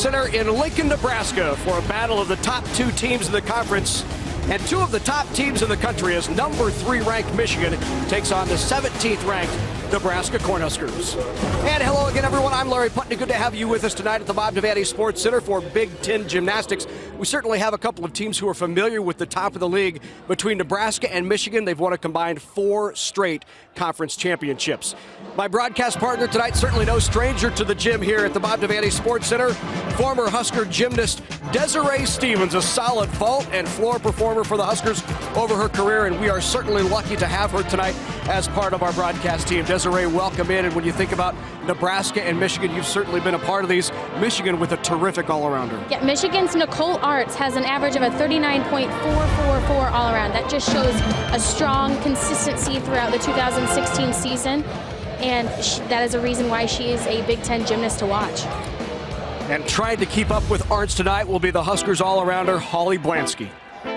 Center in Lincoln, Nebraska for a battle of the top two teams in the conference and two of the top teams in the country as number 3 ranked Michigan takes on the 17th ranked Nebraska Cornhuskers. And hello again, everyone. I'm Larry Putney. Good to have you with us tonight at the Bob Devaney Sports Center for Big Ten Gymnastics. We certainly have a couple of teams who are familiar with the top of the league. Between Nebraska and Michigan, they've won a combined 4 straight conference championships. My broadcast partner tonight, certainly no stranger to the gym here at the Bob Devaney Sports Center, former Husker gymnast Desiree Stevens, a solid vault and floor performer for the Huskers over her career, and we are certainly lucky to have her tonight as part of our broadcast team. Desiree, welcome in, and when you think about Nebraska and Michigan, you've certainly been a part of these. Michigan with a terrific all-arounder. Yeah, Michigan's Nicole Arts has an average of a 39.444 all-around. That just shows a strong consistency throughout the 2016 season, and that is a reason why she is a Big Ten gymnast to watch. And trying to keep up with Arts tonight will be the Huskers all-arounder, Holly Blansky.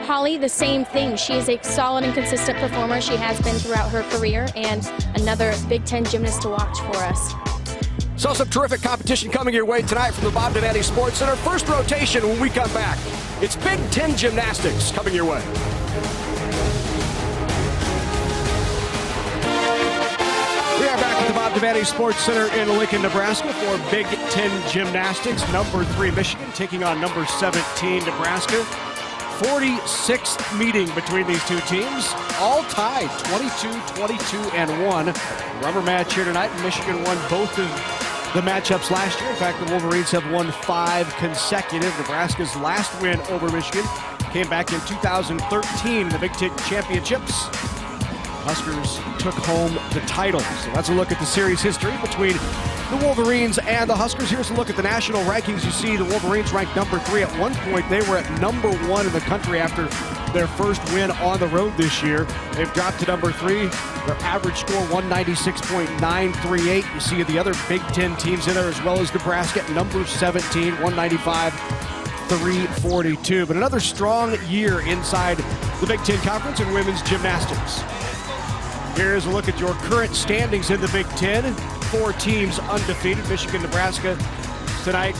Holly, the same thing. She is a solid and consistent performer. She has been throughout her career, and another Big Ten gymnast to watch for us. So some terrific competition coming your way tonight from the Bob Devaney Sports Center. First rotation when we come back. It's Big Ten Gymnastics coming your way. We are back at the Bob Devaney Sports Center in Lincoln, Nebraska for Big Ten Gymnastics. Number 3 Michigan taking on number 17 Nebraska. 46th meeting between these two teams, all tied 22-22-1. Rubber match here tonight. Michigan won both of the matchups last year. In fact, the Wolverines have won 5 consecutive. Nebraska's last win over Michigan came back in 2013 in the Big Ten Championships. Huskers took home the title. So that's a look at the series history between the Wolverines and the Huskers. Here's a look at the national rankings. You see the Wolverines ranked number 3. At one point, they were at number 1 in the country after their first win on the road this year. They've dropped to number 3. Their average score, 196.938. You see the other Big Ten teams in there, as well as Nebraska at number 17, 195.342. But another strong year inside the Big Ten Conference in women's gymnastics. Here's a look at your current standings in the Big Ten. 4 teams undefeated. Michigan, Nebraska tonight.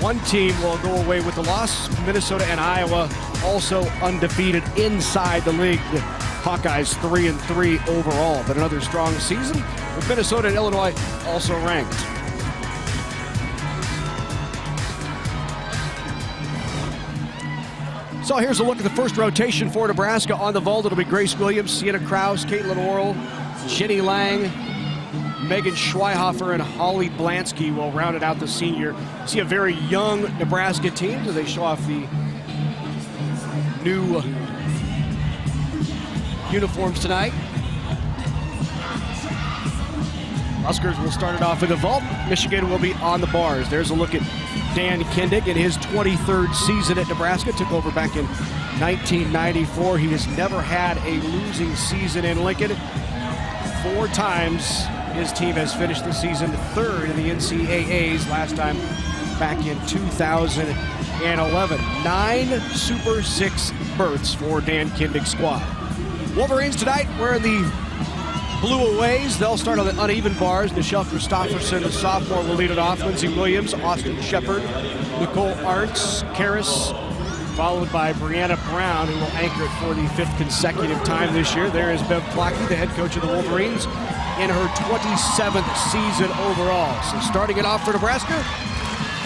1 team will go away with the loss. Minnesota and Iowa also undefeated inside the league. The Hawkeyes 3-3 overall, but another strong season with Minnesota and Illinois also ranked. So here's a look at the first rotation for Nebraska. On the vault, it'll be Grace Williams, Sienna Krause, Caitlin Orrell, Jenny Lang, Megan Schweihofer, and Holly Blansky will round it out the senior. See a very young Nebraska team as they show off the new uniforms tonight. Huskers will start it off with the vault. Michigan will be on the bars. There's a look at Dan Kindig in his 23rd season at Nebraska. Took over back in 1994. He has never had a losing season in Lincoln. 4 times his team has finished the season 3rd in the NCAAs, last time back in 2011. 9 Super 6 berths for Dan Kindig's squad. Wolverines tonight wearing the blue aways. They'll start on the uneven bars. Nichelle Christopherson, the sophomore, will lead it off. Lindsey Williams, Austin Shepard, Nicole Arts, Karis, followed by Brianna Brown, who will anchor it for the 5th consecutive time this year. There is Bev Plotke, the head coach of the Wolverines, in her 27th season overall. So starting it off for Nebraska,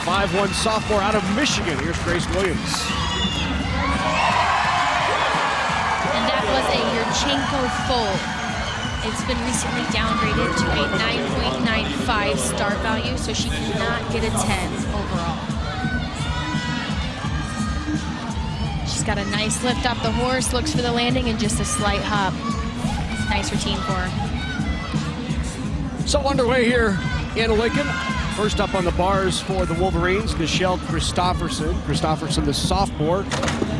5'1" sophomore out of Michigan. Here's Grace Williams. And that was a Yurchenko full. It's been recently downgraded to a 9.95 start value, so she cannot get a 10 overall. She's got a nice lift off the horse, looks for the landing, and just a slight hop. Nice routine for her. So underway here in Lincoln. First up on the bars for the Wolverines, Nichelle Christopherson. Christopherson, the sophomore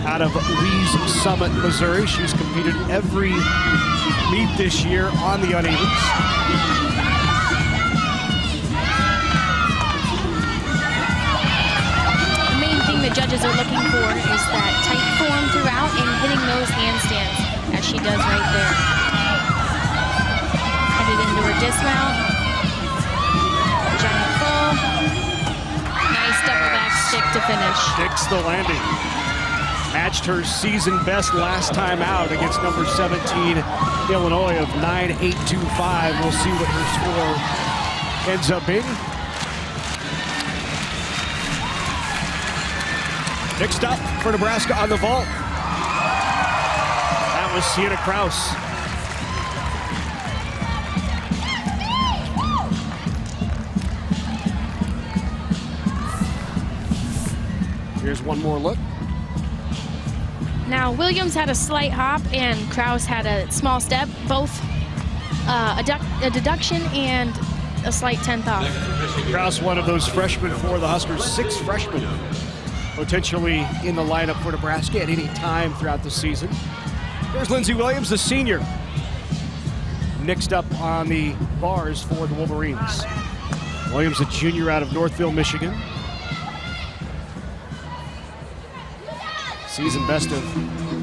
out of Lee's Summit, Missouri. She's competed every meet this year on the unevens. The main thing the judges are looking for is that tight form throughout and hitting those handstands, as she does right there. Headed into her dismount. Giant full. Nice double back to finish. Dicks the landing. Matched her season best last time out against number 17 Illinois of 9.825. We'll see what her score ends up being. Next up for Nebraska on the vault. That was Sienna Kraus. Here's one more look. Now, Williams had a slight hop and Kraus had a small step, both a deduction and a slight 10th off. Kraus, one of those freshmen for the Huskers, 6 freshmen potentially in the lineup for Nebraska at any time throughout the season. There's Lindsey Williams, the senior, next up on the bars for the Wolverines. Williams, a junior out of Northville, Michigan. Season best of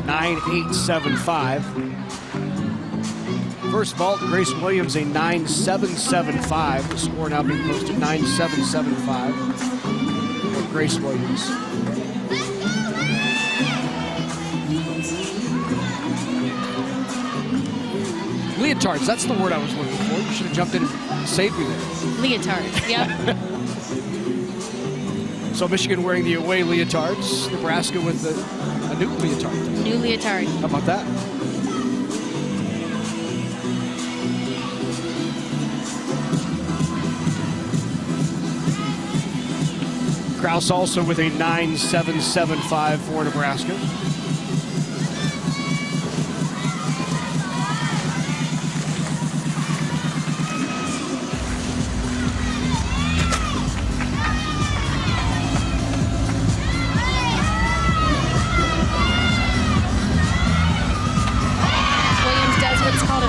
9.875. First vault, Grace Williams, a 9.775. The score now being posted, 9.775 for Grace Williams. Leotards, that's the word I was looking for. You should have jumped in and saved me there. Leotards, yep. So Michigan wearing the away leotards, Nebraska with a new leotard. New leotard. How about that? Kraus also with a 9.775 for Nebraska.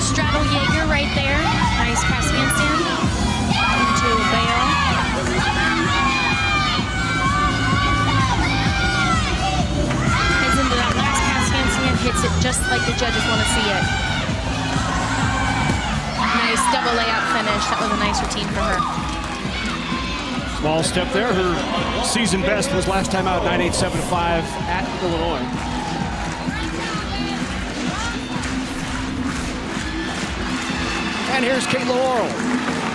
Straddle Jaeger right there. Nice pass handstand into Bale. Heads into that last pass handstand, hits it just like the judges want to see it. Nice double layout finish. That was a nice routine for her. Small step there. Her season best was last time out 9.875 at Illinois. And here's Kayla Laurel,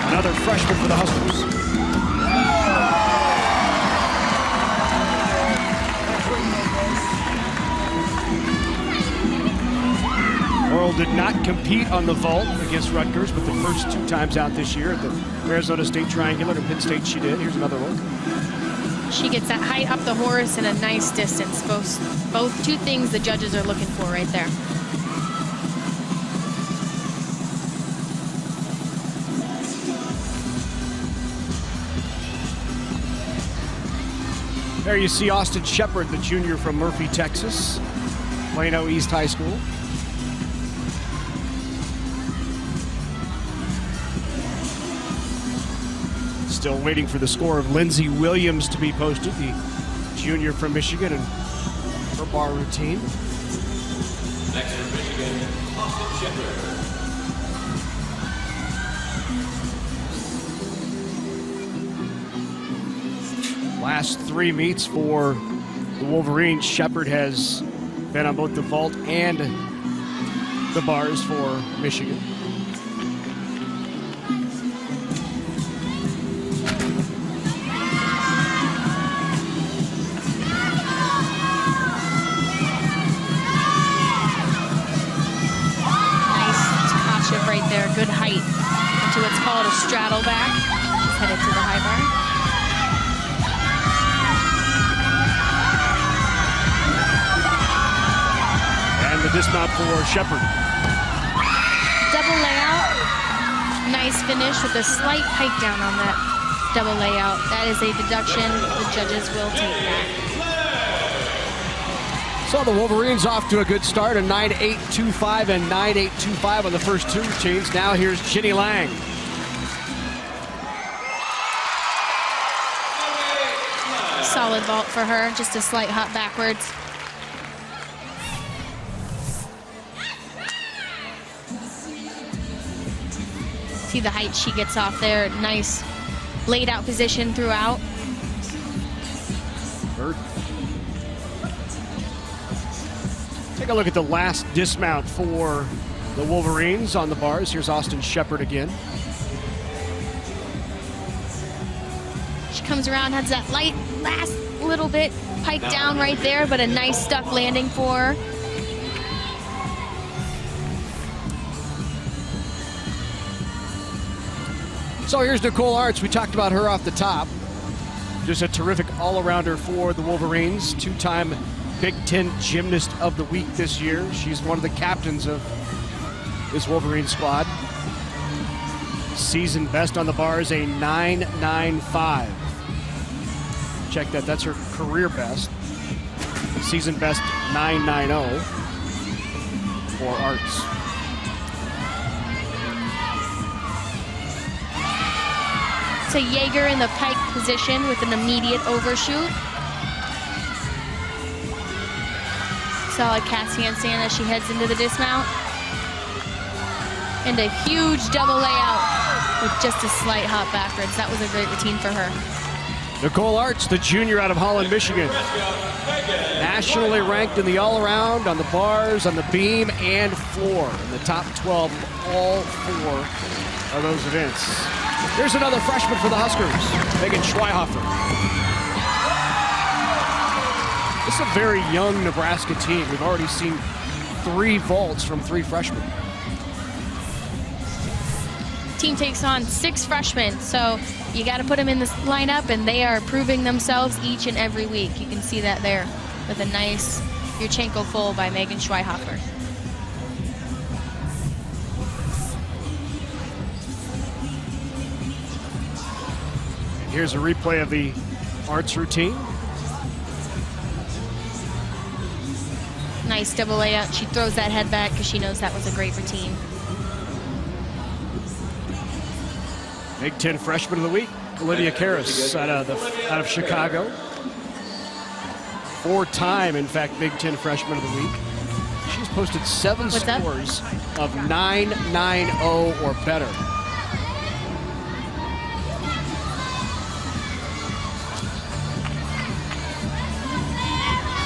another freshman for the Huskers. Laurel did not compete on the vault against Rutgers, but the first 2 times out this year at the Arizona State Triangular and Penn State she did. Here's another look. She gets that height up the horse and a nice distance. Both 2 things the judges are looking for right there. There you see Austin Shepard, the junior from Murphy, Texas, Plano East High School. Still waiting for the score of Lindsey Williams to be posted, the junior from Michigan, and her bar routine. Next from Michigan, Austin Shepard. Last 3 meets for the Wolverines, Shepard has been on both the vault and the bars for Michigan. Nice Tasha right there, good height into what's called a straddle back. She's headed to the high bar. The dismount for Shepard. Double layout. Nice finish with a slight hike down on that double layout. That is a deduction. The judges will take that. So the Wolverines off to a good start, a 9.825 and 9.825 on the first 2 routines. Now here's Ginny Lang. Solid vault for her, just a slight hop backwards. See the height she gets off there. Nice laid out position throughout. Burden. Take a look at the last dismount for the Wolverines on the bars. Here's Austin Shepard again. She comes around, has that light last little bit pike down right there, but a nice stuck landing for her. So here's Nicole Arts. We talked about her off the top. Just a terrific all-arounder for the Wolverines. Two-time Big Ten Gymnast of the Week this year. She's one of the captains of this Wolverine squad. Season best on the bars, a 9.95. Check that, that's her career best. Season best 9.90 for Arts. To Jaeger in the pike position with an immediate overshoot. Solid cast handstand as she heads into the dismount. And a huge double layout with just a slight hop backwards. That was a great routine for her. Nicole Arts, the junior out of Holland, Michigan. Nationally ranked in the all-around, on the bars, on the beam, and floor. In the top 12 of all 4 of those events. Here's another freshman for the Huskers, Megan Schweihofer. This is a very young Nebraska team. We've already seen 3 vaults from 3 freshmen. Team takes on 6 freshmen, so you got to put them in this lineup, and they are proving themselves each and every week. You can see that there with a nice Yurchenko full by Megan Schweihofer. Here's a replay of the Arts routine. Nice double layout. She throws that head back because she knows that was a great routine. Big Ten Freshman of the Week, Olivia Karras out of Chicago. 4-time, in fact, Big Ten Freshman of the Week. She's posted 7 scores of 9.90 or better.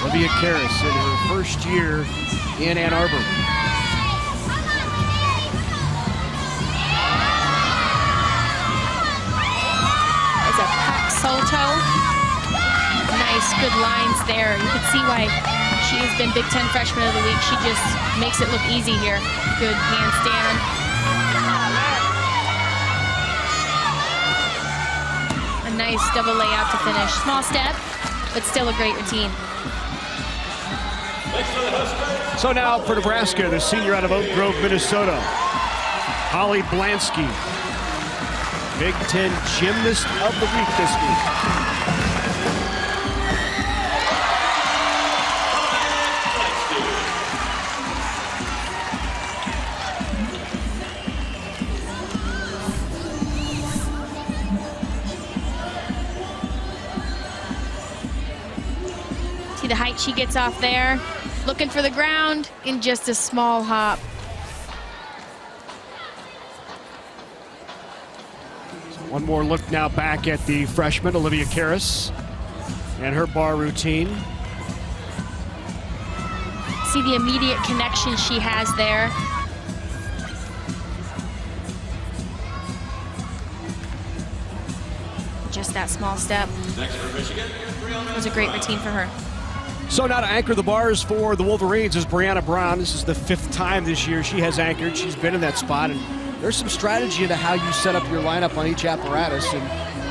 Olivia Karras in her first year in Ann Arbor. It's a pack salto. Nice, good lines there. You can see why she has been Big Ten Freshman of the Week. She just makes it look easy here. Good handstand. A nice double layout to finish. Small step, but still a great routine. So now for Nebraska, the senior out of Oak Grove, Minnesota, Holly Blansky, Big Ten Gymnast of the Week this week. See the height she gets off there. Looking for the ground in just a small hop. One more look now back at the freshman, Olivia Karras, and her bar routine. See the immediate connection she has there. Just that small step. Next for Michigan, It was a great routine for her. So now to anchor the bars for the Wolverines is Brianna Brown. This is the 5th time this year she has anchored. She's been in that spot, and there's some strategy into how you set up your lineup on each apparatus. And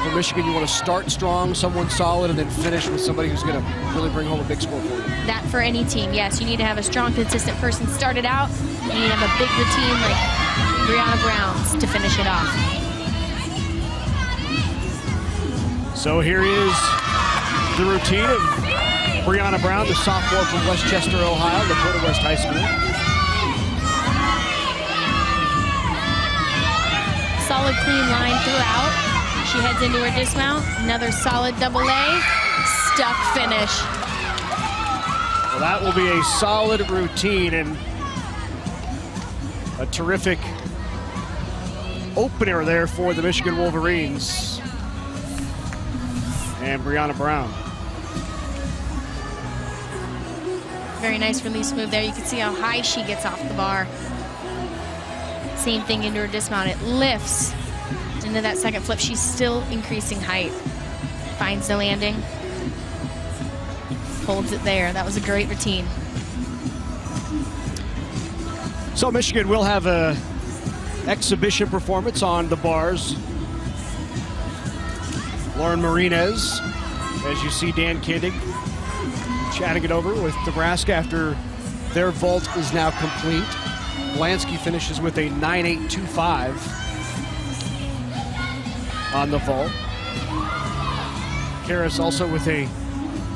for Michigan, you want to start strong, someone solid, and then finish with somebody who's going to really bring home a big score for you. That for any team, yes. You need to have a strong, consistent person start it out. You need to have a big routine like Brianna Brown's to finish it off. So here is the routine of Brianna Brown, the sophomore from Westchester, Ohio, Dakota West High School. Solid, clean line throughout. She heads into her dismount. Another solid double A. Stuck finish. Well, that will be a solid routine and a terrific opener there for the Michigan Wolverines and Brianna Brown. Very nice release move there. You can see how high she gets off the bar. Same thing into her dismount. It lifts into that second flip. She's still increasing height. Finds the landing. Holds it there. That was a great routine. So Michigan will have a exhibition performance on the bars. Lauren Marinez, as you see Dan Kindig chatting it over with Nebraska after their vault is now complete. Blansky finishes with a 9.825 on the vault. Karras also with a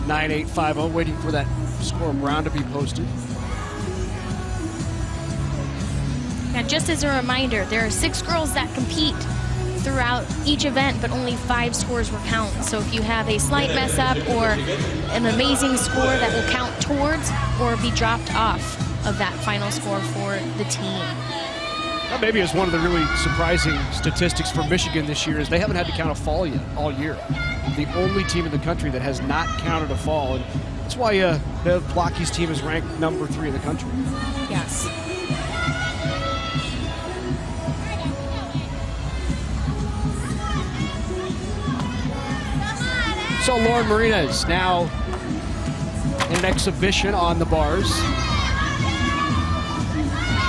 9.850, waiting for that score Brown to be posted. Now, just as a reminder, there are 6 girls that compete throughout each event, but only 5 scores will count. So if you have a slight mess up or an amazing score, that will count towards or be dropped off of that final score for the team. That maybe is one of the really surprising statistics for Michigan this year is they haven't had to count a fall yet all year. The only team in the country that has not counted a fall. And that's why Bev Plocky's team is ranked number 3 in the country. Yes. So Lauren Marinez now in an exhibition on the bars.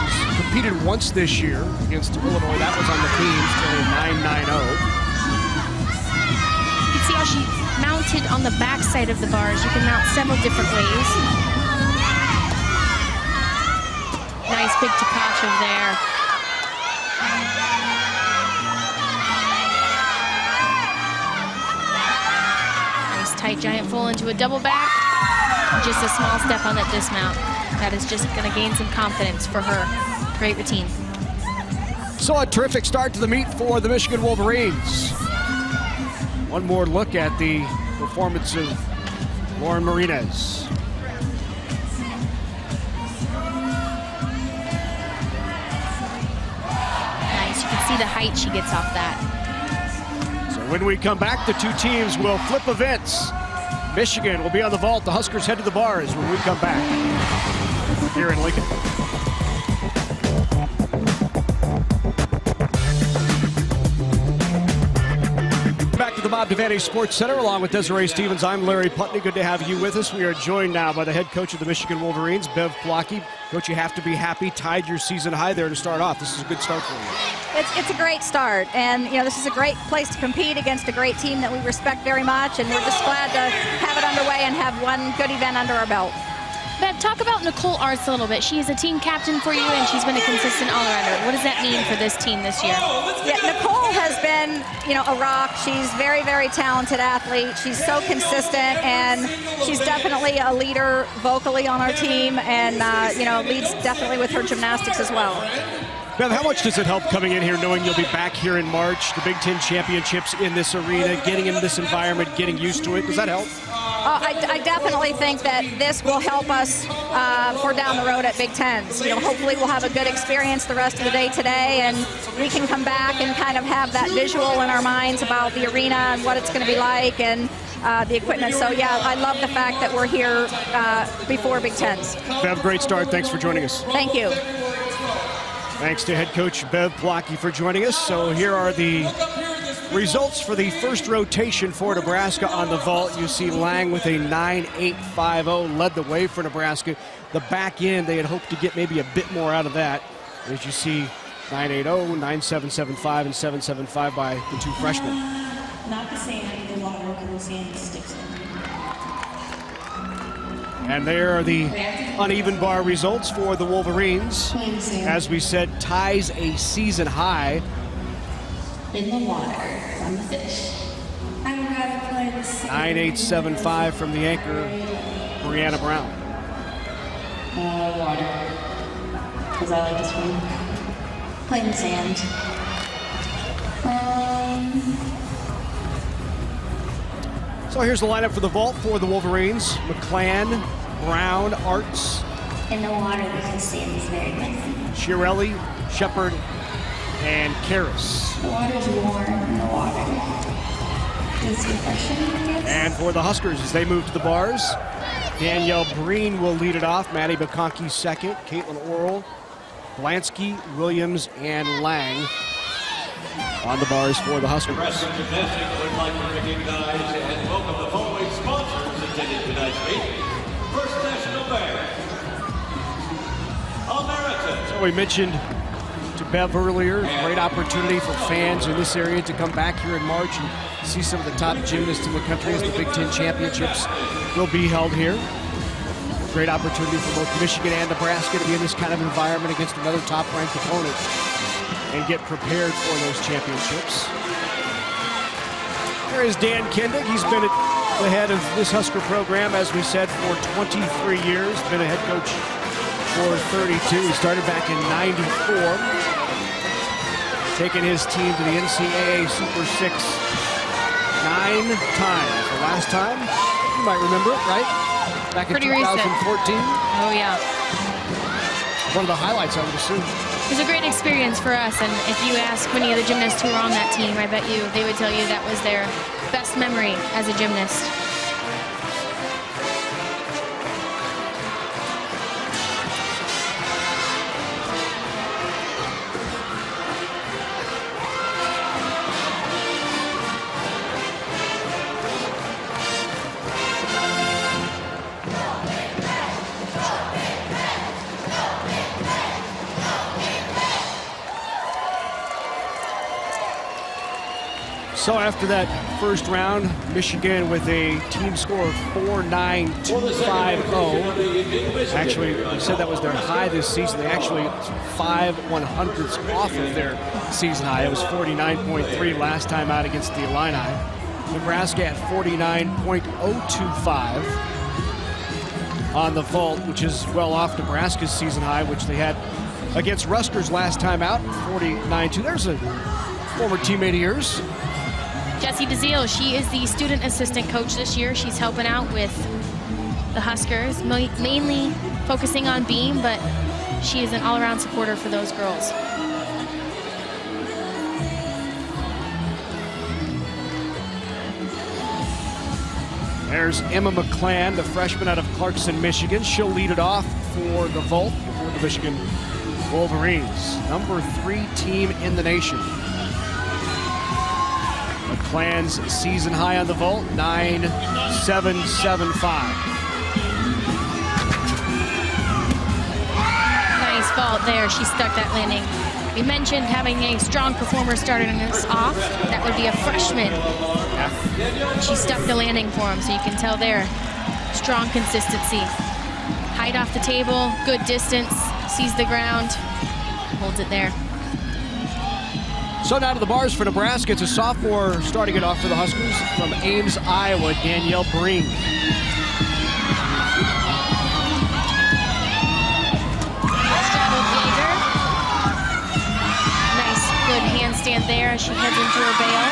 She's competed once this year against Illinois. That was on the teams till a 9.90. You can see how she mounted on the back side of the bars. You can mount several different ways. Nice big Takachev there. Tight giant full into a double back. Just a small step on that dismount. That is just going to gain some confidence for her. Great routine. So a terrific start to the meet for the Michigan Wolverines. One more look at the performance of Lauren Marinez. Nice. You can see the height she gets off that. When we come back, the 2 teams will flip events. Michigan will be on the vault. The Huskers head to the bars when we come back here in Lincoln. Back to the Bob Devaney Sports Center along with Desiree Stevens. I'm Larry Putney. Good to have you with us. We are joined now by the head coach of the Michigan Wolverines, Bev Plocky. Coach, you have to be happy. Tied your season high there to start off. This is a good start for you. It's a great start, and this is a great place to compete against a great team that we respect very much, and we're just glad to have it underway and have one good event under our belt. Bev, talk about Nicole Arts a little bit. She is a team captain for you, and she's been a consistent all-arounder. What does that mean for this team this year? Yeah, Nicole has been, a rock. She's very, very talented athlete. She's so consistent, and she's definitely a leader vocally on our team, and leads definitely with her gymnastics as well. Bev, how much does it help coming in here knowing you'll be back here in March, the Big Ten championships in this arena, getting into this environment, getting used to it? Does that help? I definitely think that this will help us for down the road at Big Tens. Hopefully we'll have a good experience the rest of the day today, and we can come back and kind of have that visual in our minds about the arena and what it's going to be like and the equipment. So, yeah, I love the fact that we're here before Big Tens. Bev, great start. Thanks for joining us. Thank you. Thanks to head coach Bev Plocky for joining us. So here are the results for the first rotation for Nebraska on the vault. You see Lang with a 9.850 led the way for Nebraska. The back end, they had hoped to get maybe a bit more out of that. As you see, 9.80, 9.775, and 7.75 by the 2 freshmen. Not the sand, the water, because the sand sticks in. And there are the uneven bar results for the Wolverines. As we said, ties a season high. In the water from the fish. I would rather play the sand. 9.875 from the anchor, Brianna Brown. Water. Because I like to swim. Play in the sand. So here's the lineup for the vault for the Wolverines. McClan, Brown, Arts. In the water because the sand is very messy. Chiarelli, Shepard, and Karras. The water's warm in the water. It's refreshing, I guess. And for the Huskers, as they move to the bars, Danielle Breen will lead it off. Maddie McConkey second. Caitlin Orrell, Blansky, Williams, and Lang on the bars for the Huskers. Nebraska Gymnastics would like to recognize and welcome the following sponsors attending tonight's meet. First National Bank, American. So we mentioned to Bev earlier, great opportunity for fans in this area to come back here in March and see some of the top gymnasts in the country as the Big Ten Championships will be held here. Great opportunity for both Michigan and Nebraska to be in this kind of environment against another top-ranked opponent and get prepared for those championships. There is Dan Kindig. He's been at the head of this Husker program, as we said, for 23 years. Been a head coach for 32. He started back in '94, taking his team to the NCAA Super 6 9 times. The last time, you might remember it, right? Back in 2014. Oh, yeah. One of the highlights, I would assume. It was a great experience for us, and if you ask many of the gymnasts who were on that team, I bet you they would tell you that was their best memory as a gymnast. So after that first round, Michigan with a team score of 4.9250. Actually, they said that was their high this season. They actually 5/100ths off of their season high. It was 49.3 last time out against the Illini. Nebraska at 49.025 on the vault, which is well off Nebraska's season high, which they had against Rutgers last time out, 49.2. There's a former teammate of yours. Jessie DeZiel, she is the student assistant coach this year. She's helping out with the Huskers, mainly focusing on beam, but she is an all-around supporter for those girls. There's Emma McClan, the freshman out of Clarkson, Michigan. She'll lead it off for the vault for the Michigan Wolverines. Number 3 team in the nation. McClan's season high on the vault, 9.775. Nice vault there. She stuck that landing. We mentioned having a strong performer starting us off. That would be a freshman. She stuck the landing for him, so you can tell there. Strong consistency. Height off the table, good distance, sees the ground, holds it there. So now to the bars for Nebraska. It's a sophomore starting it off for the Huskers from Ames, Iowa, Danielle Breen. Straddled Jaeger. Nice, good handstand there as she heads into her bail.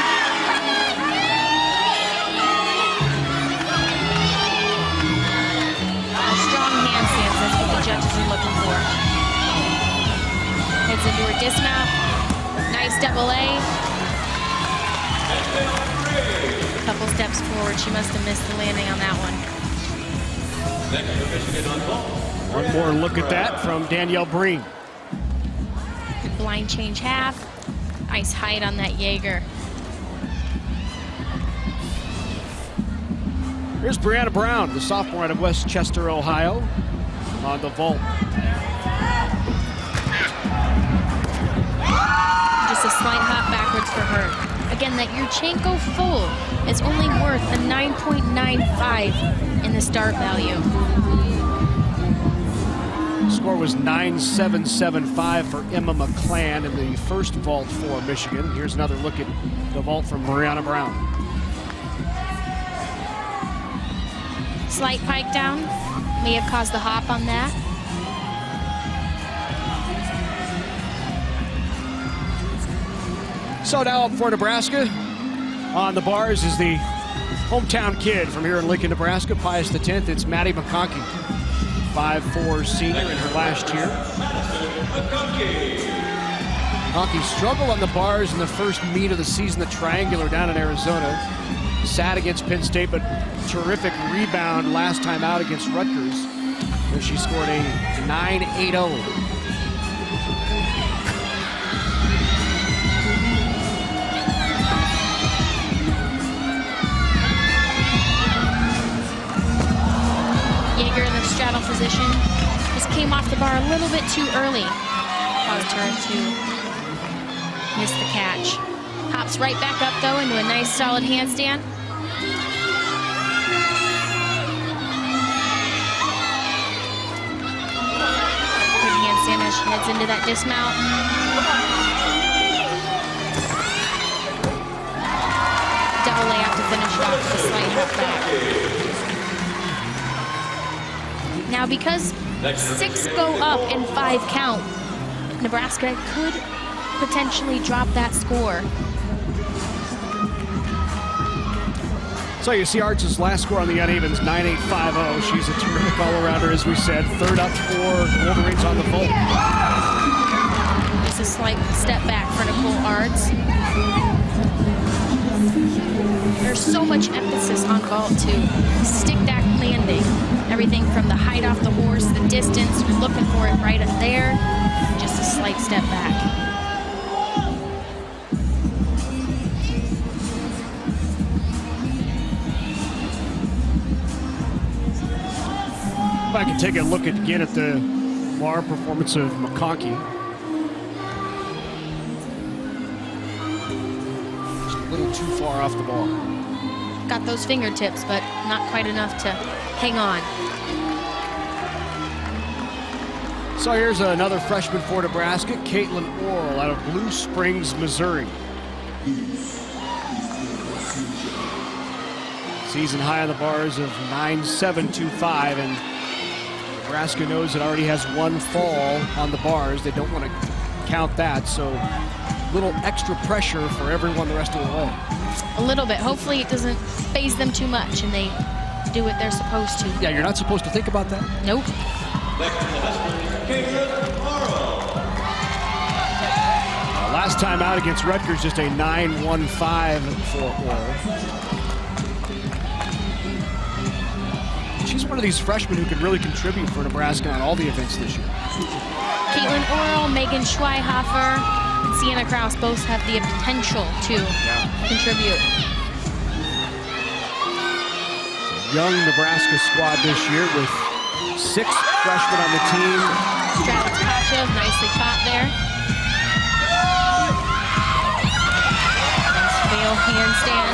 Strong handstands, that's what the judges are looking for. Heads into her dismount. Nice double A. Couple steps forward. She must have missed the landing on that one. One more look at that from Danielle Breen. Good blind change half. Nice height on that Jaeger. Here's Brianna Brown, the sophomore out of Westchester, Ohio, on the vault. Just a slight hop backwards for her. Again, that Yurchenko full is only worth a 9.95 in the start value. Score was 9.775 for Emma McClan in the first vault for Michigan. Here's another look at the vault from Brianna Brown. Slight pike down, may have caused the hop on that. So now up for Nebraska. On the bars is the hometown kid from here in Lincoln, Nebraska, Pius X. It's Maddie McConkey, 5'4" senior in her last year. McConkey struggled on the bars in the first meet of the season, the triangular down in Arizona. Sad against Penn State, but terrific rebound last time out against Rutgers, where she scored a 9.80. Jaeger in the straddle position. Just came off the bar a little bit too early. Caused her to miss the catch. Hops right back up, though, into a nice, solid handstand. Good handstand as she heads into that dismount. Double layup to finish it off with a slight hop back. Now, because 6 go up and 5 count, Nebraska could potentially drop that score. So you see Arch's last score on the unevens, 9.850. She's a terrific all-arounder, as we said. Third up for Wolverines on the vault. Just a slight step back for Nicole Ards. There's so much emphasis on vault to stick that landing. Everything from the height off the horse, the distance, you're looking for it right up there. Just a slight step back. If I can take a look again at the bar performance of McConkey. Just a little too far off the ball. Got those fingertips, but not quite enough to hang on. So here's another freshman for Nebraska, Caitlin Orrell out of Blue Springs, Missouri. Season high on the bars of 9.725, and Nebraska knows it already has 1 fall on the bars. They don't want to count that, so a little extra pressure for everyone the rest of the way. A little bit. Hopefully it doesn't phase them too much and they do what they're supposed to. Yeah, you're not supposed to think about that. Nope. Last time out against Rutgers, just a 9.15 for Orrell. She's one of these freshmen who can really contribute for Nebraska on all the events this year. Caitlin Orrell, Megan Schweihofer, and Sienna Kraus both have the potential to contribute. Young Nebraska squad this year with 6 freshmen on the team. Straddle Tkachev, nicely caught there. Nice veil handstand.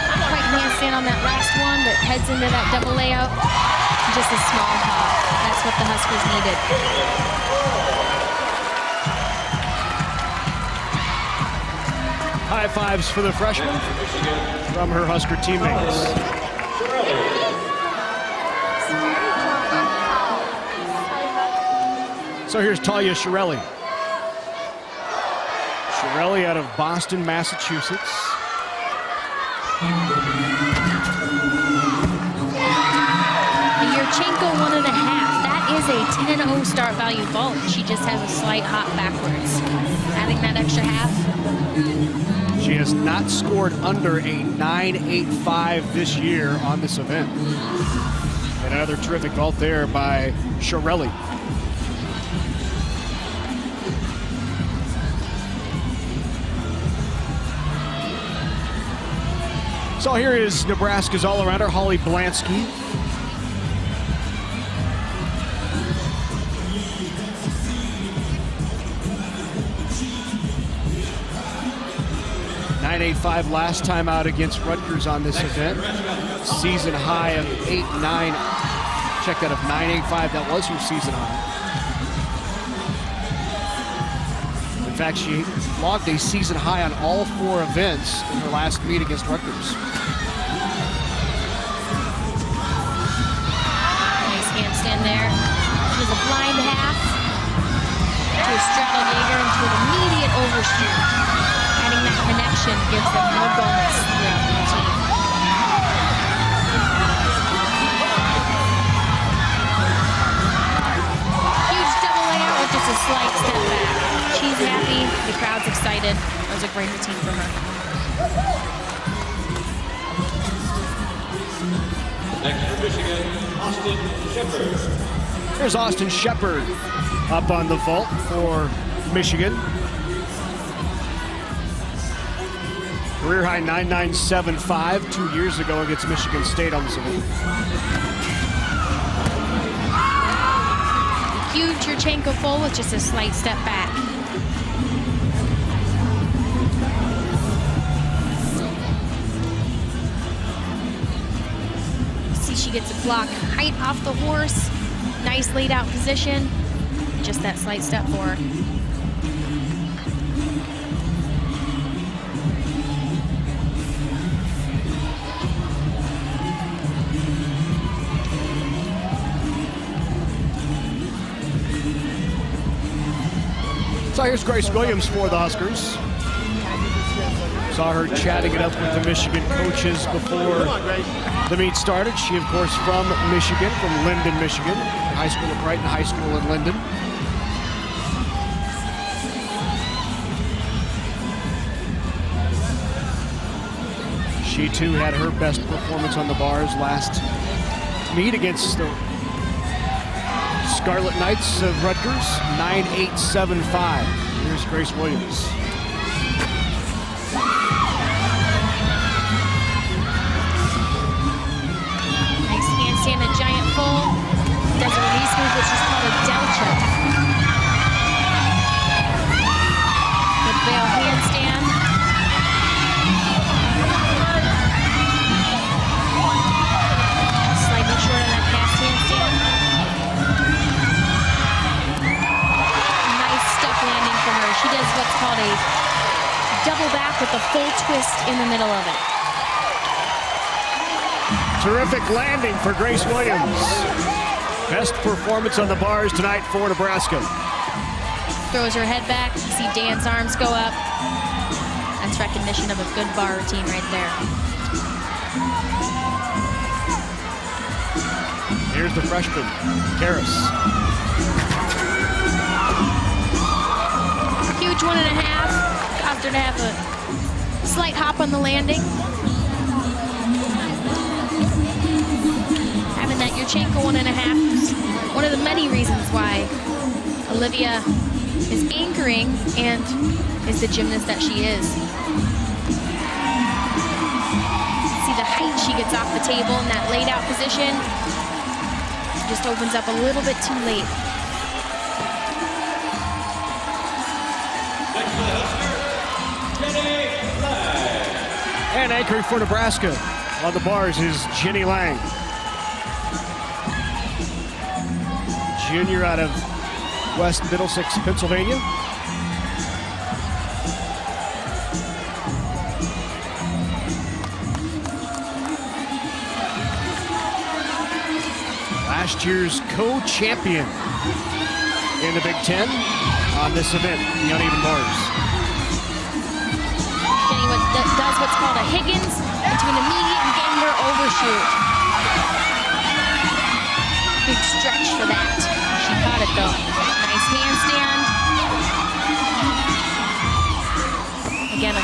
Not quite handstand on that last one, but heads into that double layout. Just a small hop. That's what the Huskers needed. High fives for the freshman from her Husker teammates. So here's Talia Shirelli. Shirelli out of Boston, Massachusetts. The Yurchenko 1.5. That is a 10-0 start value vault. She just has a slight hop backwards. Adding that extra half. She has not scored under a 9.85 this year on this event. And another terrific vault there by Shirelli. So here is Nebraska's all-arounder, Holly Blansky. .985 last time out against Rutgers on this event. Season high of 8.9. Check that, of 9.85. That was her season high. In fact, she logged a season high on all 4 events in her last meet against Rutgers. Nice handstand there. She has a blind half to a straddle Jaeger into an immediate overshoot. Adding that connection gives them more bonus throughout the routine. Huge double layout with just a slight step back. excited. That was a great routine from her. Next for Michigan, Austin Shepard. Here's Austin Shepard up on the vault for Michigan. Career high 9.975 2 years ago against Michigan State on this event. Huge Yurchenko full with just a slight step back. See, she gets a block height off the horse. Nice laid out position. Just that slight step for her. So here's Grace Williams for the Huskers. Saw her chatting it up with the Michigan coaches before the meet started. She, of course, from Michigan, from Linden, Michigan. High school at Brighton, high school in Linden. She, too, had her best performance on the bars last meet against the Scarlet Knights of Rutgers, 9.875. Here's Grace Williams. Nice handstand, a giant full. Does a release move, which is called a delta. Good bail handstand. Slightly short on that cast handstand. Landing for her. She does what's called a double back with a full twist in the middle of it. Terrific landing for Grace Williams. Best performance on the bars tonight for Nebraska. Throws her head back. You see Dan's arms go up. That's recognition of a good bar routine right there. Here's the freshman, Karis. Huge 1.5. Caused her to have a slight hop on the landing. Having that Yurchenko 1.5 is one of the many reasons why Olivia is anchoring and is the gymnast that she is. See the height she gets off the table in that laid out position. Just opens up a little bit too late. And anchoring for Nebraska on the bars is Jenny Lang. Junior out of West Middlesex, Pennsylvania. Last year's co-champion in the Big Ten on this event, the uneven bars. Does what's called a Higgins between immediate and ganger overshoot. Big stretch for that. She caught it though. Nice handstand. Again, a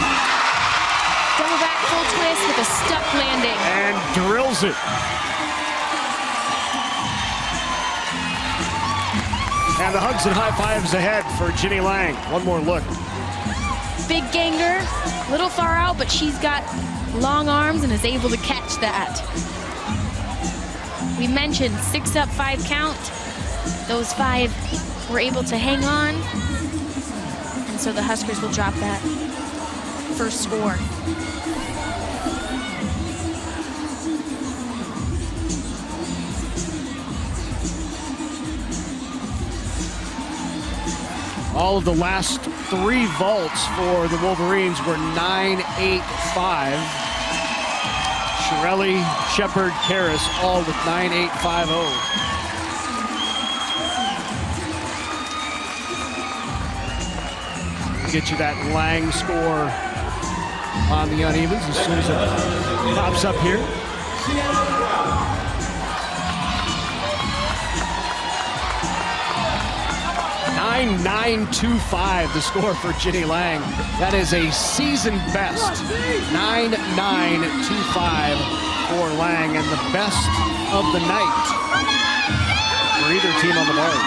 double back full twist with a stuck landing. And drills it. And the hugs and high fives ahead for Jenny Lang. One more look. Big ganger, little far out, but she's got long arms and is able to catch that. We mentioned 6 up, 5 count. Those 5 were able to hang on. And so the Huskers will drop that first score. All of the last 3 vaults for the Wolverines were 9.85. Shirelli, Shepard, Karis, all with 9.850. Get you that Lang score on the unevens as soon as it pops up here. 9.925, the score for Ginny Lang. That is a season best. 9.925 for Lang, and the best of the night for either team on the bars.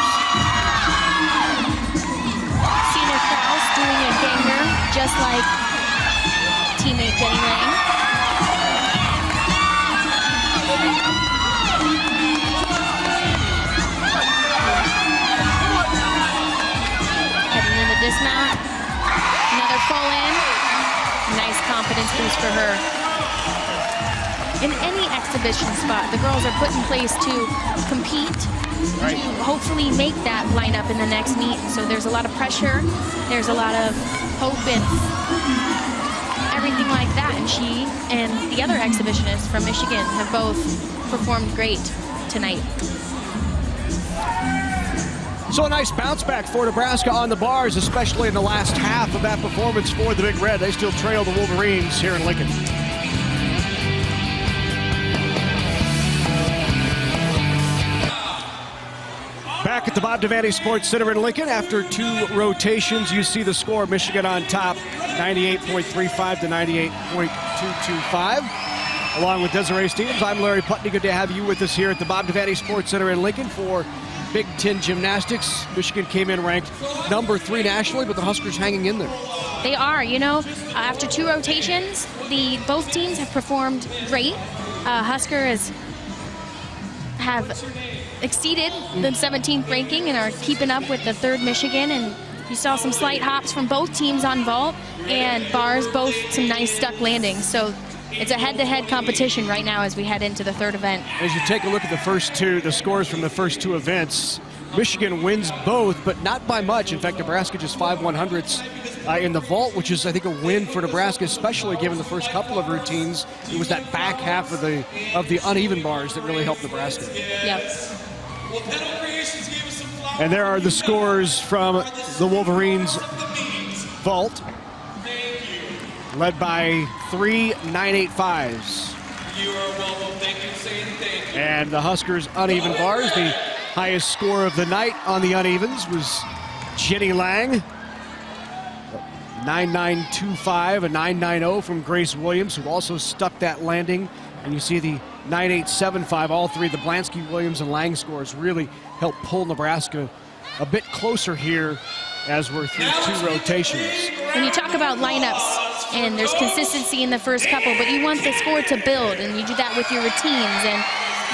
Cena Kraus doing a ganger, just like teammate Jenny Lang. Heading in the dismount. Another full in. Nice confidence boost for her. In any exhibition spot, the girls are put in place to compete, to hopefully make that lineup in the next meet. So there's a lot of pressure, there's a lot of hope and everything like that. And she and the other exhibitionists from Michigan have both performed great tonight. So a nice bounce back for Nebraska on the bars, especially in the last half of that performance for the Big Red. They still trail the Wolverines here in Lincoln. Back at the Bob Devaney Sports Center in Lincoln, after 2 rotations, you see the score. Michigan on top, 98.35 to 98.225. Along with Desiree Stevens, I'm Larry Putney. Good to have you with us here at the Bob Devaney Sports Center in Lincoln for Big Ten Gymnastics. Michigan came in ranked number 3 nationally, but the Huskers hanging in there. They are, you know, after 2 rotations, both teams have performed great. Huskers have exceeded the 17th ranking and are keeping up with the 3rd Michigan, and you saw some slight hops from both teams on vault, and bars, both some nice stuck landings. So it's a head-to-head competition right now as we head into the 3rd event. As you take a look at the scores from the first 2 events, Michigan wins both, but not by much. In fact, Nebraska just 5 100ths in the vault, which is, I think, a win for Nebraska, especially given the first couple of routines. It was that back half of the uneven bars that really helped Nebraska. Yep. And there are the scores from the Wolverines vault, led by 3 9.85s. You are welcome. Thank you, saying thank you. And the Huskers uneven bars, the highest score of the night on the unevens was Ginny Lang. 9.925, a 9.90 from Grace Williams, who also stuck that landing. And you see the 9.875, all 3, the Blansky, Williams, and Lang scores really helped pull Nebraska a bit closer here as we're through 2 rotations. When you talk about lineups, and there's consistency in the first couple, but you want the score to build, and you do that with your routines. And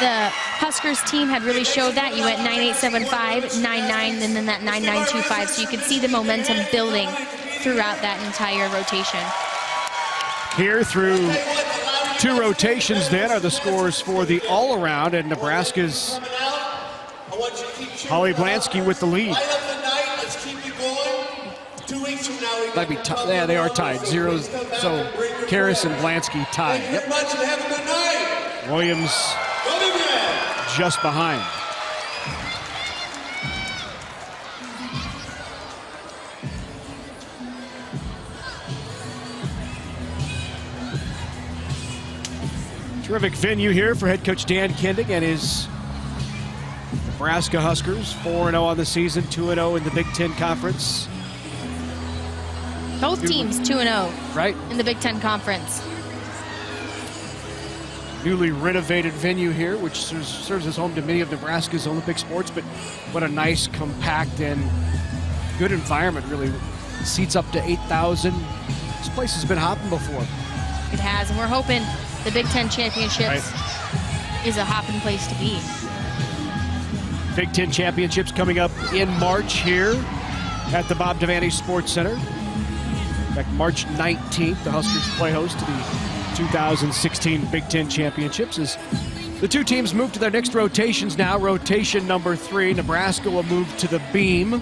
the Huskers team had really showed that. You went 9.875, 9.9, and then that 9.925, so you could see the momentum building throughout that entire rotation. Here through 2 rotations then are the scores for the all-around, and Nebraska's Holly Blansky with the lead. Might be yeah, they are tied. 0, so Karras and Blansky tied. Yep. Williams just behind. Terrific venue here for head coach Dan Kindig and his Nebraska Huskers. 4-0 on the season, 2-0 in the Big Ten Conference. Both teams 2-0 right in the Big Ten Conference. Newly renovated venue here, which serves as home to many of Nebraska's Olympic sports, but what a nice, compact, and good environment, really. Seats up to 8,000. This place has been hopping before. It has, and we're hoping the Big Ten Championships is a hopping place to be. Big Ten Championships coming up in March here at the Bob Devaney Sports Center. In fact, March 19th, the Huskers play host to the 2016 Big Ten Championships as the 2 teams move to their next rotations now. Rotation number 3, Nebraska will move to the beam,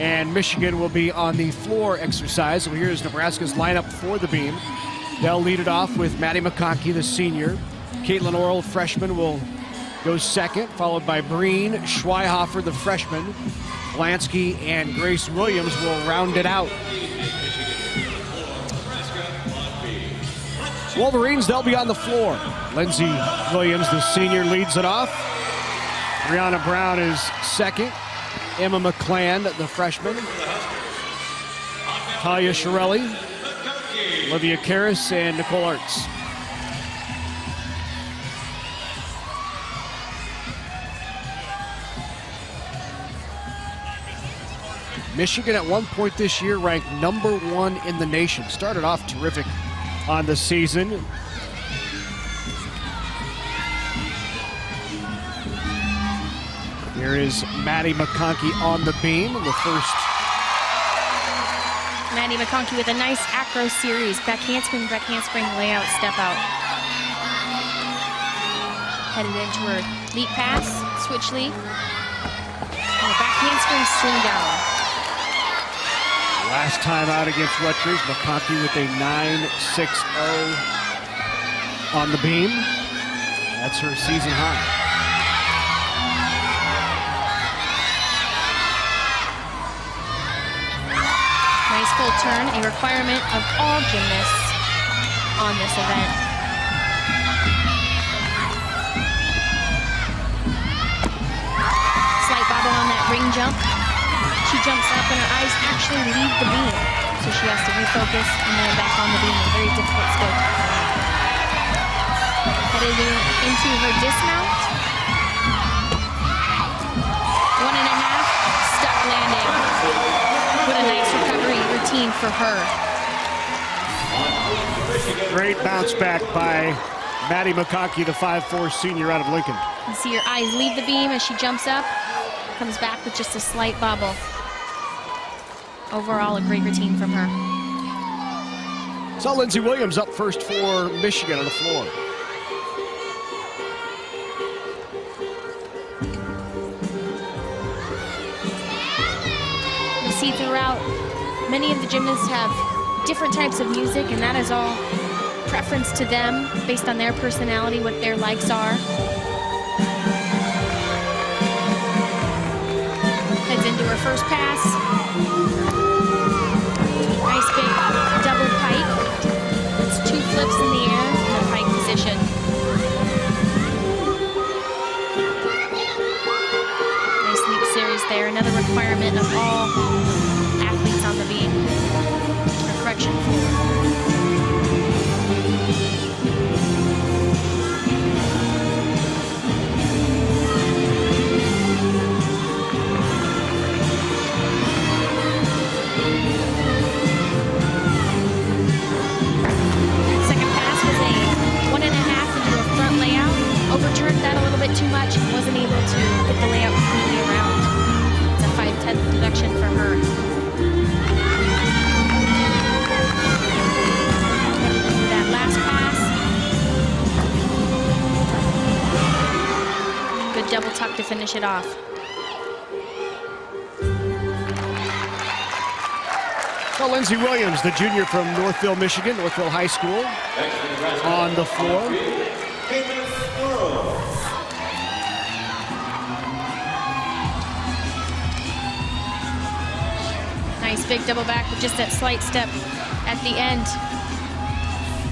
and Michigan will be on the floor exercise. So here's Nebraska's lineup for the beam. They'll lead it off with Maddie McConkey, the senior. Caitlin Orrell, freshman, will go second, followed by Breen, Schweihofer, the freshman. Blansky and Grace Williams will round it out. Wolverines, they'll be on the floor. Lindsey Williams, the senior, leads it off. Brianna Brown is second. Emma McClan, the freshman. Talia Shirelli, Olivia Karras, and Nicole Artz. Michigan at one point this year ranked #1 in the nation. Started off terrific on the season. Here is Maddie McConkey on the beam, the first. Maddie McConkey with a nice acro series. Back handspring, layout, step out. Headed into her leap pass, switch leap. And a back handspring swing down. Last time out against Rutgers, McConkey with a 9.60 on the beam. That's her season high. Nice full turn, a requirement of all gymnasts on this event. Slight bobble on that ring jump. She jumps up and her eyes actually leave the beam. So she has to refocus and then back on the beam. A very difficult skill. Headed into her dismount. 1.5, stuck landing. What a nice recovery routine for her. Great bounce back by Maddie McConkey, the 5'4" senior out of Lincoln. You see her eyes leave the beam as she jumps up. Comes back with just a slight bobble. Overall, a great routine from her. Saw Lindsey Williams up first for Michigan on the floor. You see throughout, many of the gymnasts have different types of music, and that is all preference to them based on their personality, what their likes are. Heads into her first pass. Nice big double pike. It's 2 flips in the air in the pike position. Nice leap series there. Another requirement of all athletes on the beam. Or correction, floor. Overturned that a little bit too much and wasn't able to get the layout completely around. It's a 5/10 deduction for her. That last pass. Good double tuck to finish it off. Well, Lindsey Williams, the junior from Northville, Michigan, Northville High School, on the floor. Nice big double back with just that slight step at the end.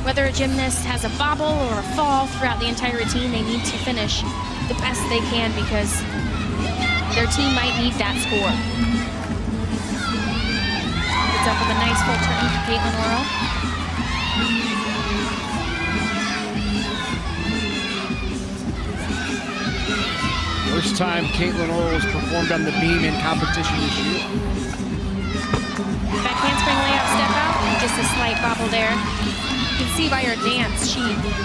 Whether a gymnast has a bobble or a fall throughout the entire routine, they need to finish the best they can because their team might need that score. Gets up with a nice full turn for Caitlin Orrell. First time Caitlin Orrell has performed on the beam in competition this year. Back handspring layout step out, and just a slight bobble there. You can see by her dance, she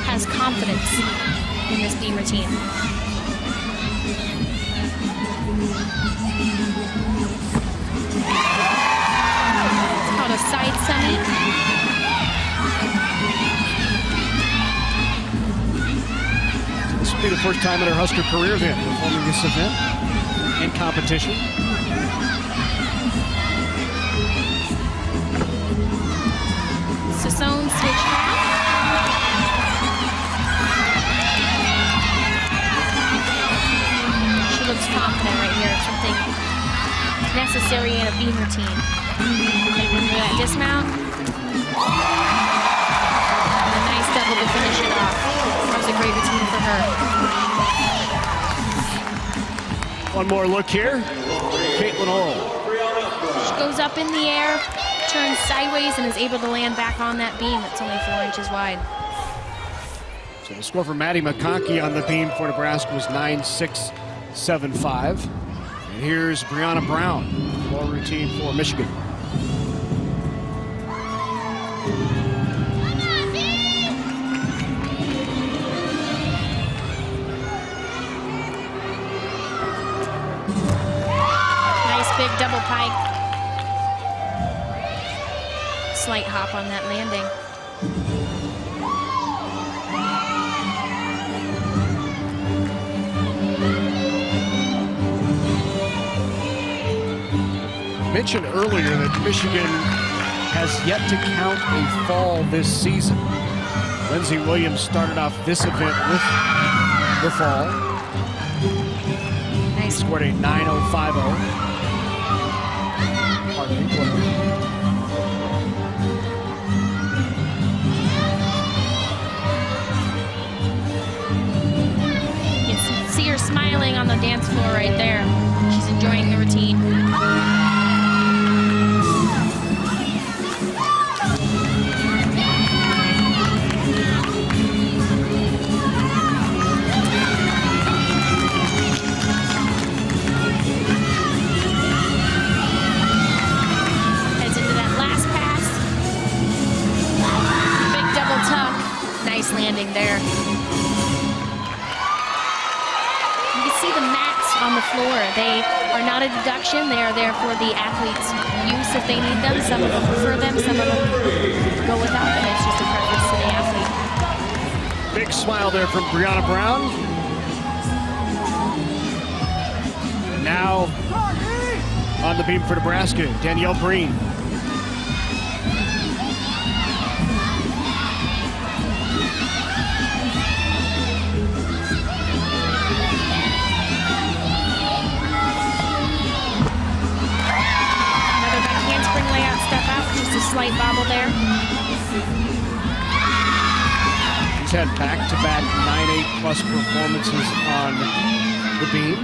has confidence in this beam routine. It's called a side semi. This will be the first time in her Husker career then performing this event in competition. Sassone switch half. She looks confident right here. Something necessary in a beam routine. Heading into that dismount. And a nice double to finish it off. That was a great routine for her. One more look here. Caitlin Oral. She goes up in the air, turns sideways, and is able to land back on that beam that's only 4 inches wide. So the score for Maddie McConkey on the beam for Nebraska was 9.675. And here's Brianna Brown, floor routine for Michigan. Nice big double pike. Slight hop on that landing. Mentioned earlier that Michigan has yet to count a fall this season. Lindsey Williams started off this event with the fall. Nice. Scored a 9.050. Pardon me. You can see her smiling on the dance floor right there. She's enjoying the routine. Landing there. You can see the mats on the floor. They are not a deduction. They are there for the athletes' use if they need them. Some of them prefer them, some of them go without them. It's just a preference to the athlete. Big smile there from Brianna Brown. And now on the beam for Nebraska, Danielle Breen. Slight bobble there. He's had back-to-back 9.8 plus performances on the beam.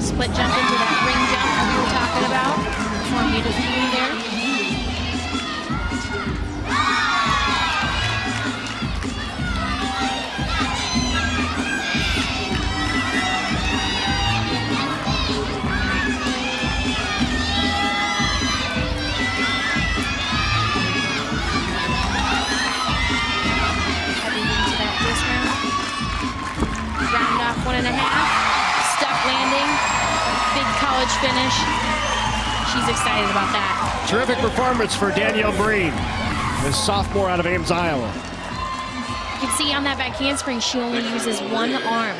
Split jump into that ring jump that we were talking about. Performed beautifully there. Round off 1.5, stuck landing, big college finish. She's excited about that. Terrific performance for Danielle Breen, the sophomore out of Ames, Iowa. You can see on that back handspring, she only uses one arm.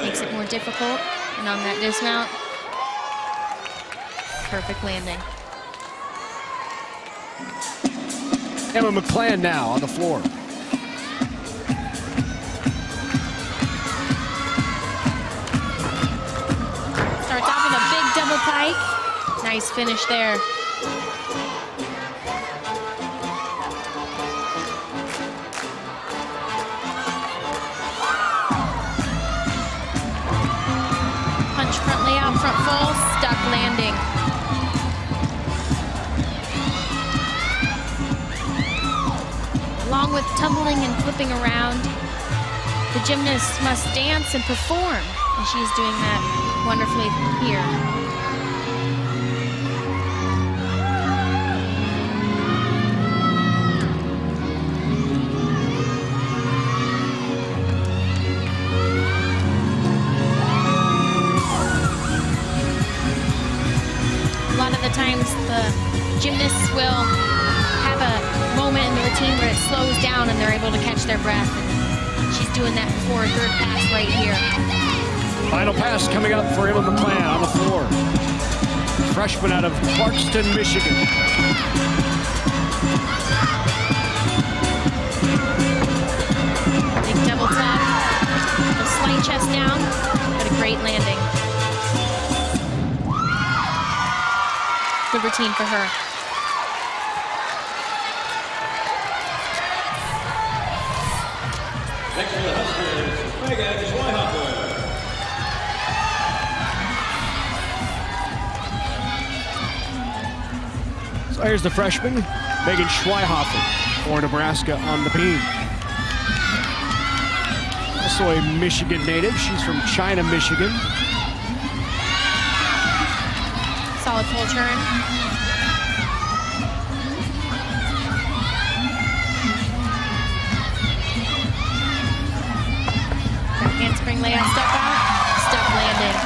Makes it more difficult. And on that dismount, perfect landing. Emma McClan now on the floor. Starts off with a big double pike. Nice finish there. Punch front layout, front fall, stuck landing. Along with tumbling and flipping around, the gymnast must dance and perform, and she's doing that wonderfully here. A lot of the times the gymnasts will have a moment in the routine where it slows down and they're able to catch their breath. And she's doing that before her third pass right here. Final pass coming up for Emma McClan on the floor. Freshman out of Clarkston, Michigan. Big double tap, a slight chest down, but a great landing. routine for her. Next to the Huskers, Megan Schweihofer. So here's the freshman, Megan Schweihofer for Nebraska on the beam. Also a Michigan native. She's from China, Michigan. Solid full turn. Back handspring layout, step out, step landing.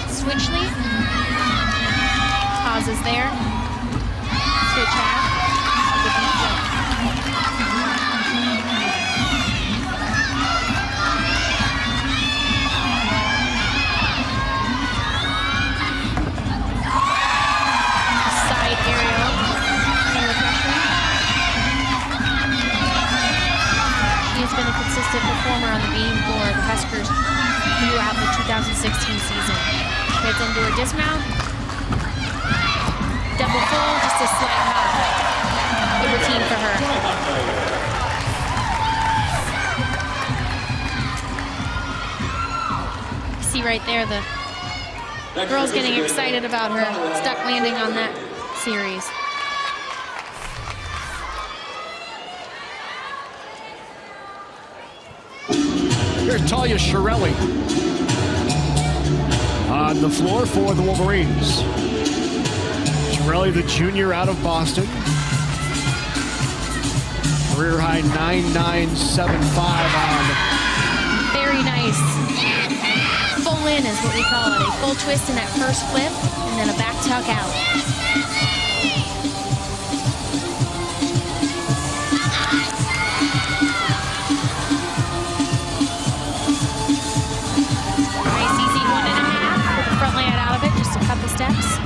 Switch lead. Pauses there. Switch half. The beat jump. Side aerial from the freshman. She has been a consistent performer on the beam for the Huskers throughout the 2016 season. Gets into her dismount. Double full, just a slight hop. The routine for her. See right there, the girl's getting excited about her stuck landing on that series. Here's Talia Shirelli on the floor for the Wolverines. Shirelli, the junior out of Boston. Career high 9.975 on. Very nice. Full in is what we call it. A full twist in that first flip, and then a back tuck out. Nice easy 1.5 with the front layout out of it, just a couple steps.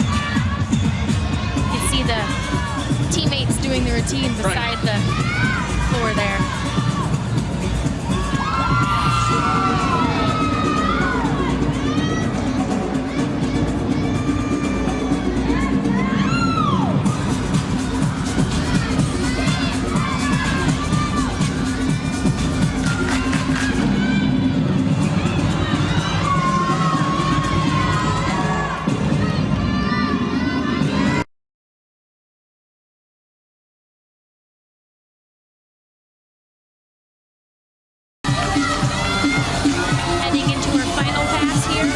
You can see the teammates doing the routine beside the floor there. Heading into her final pass here.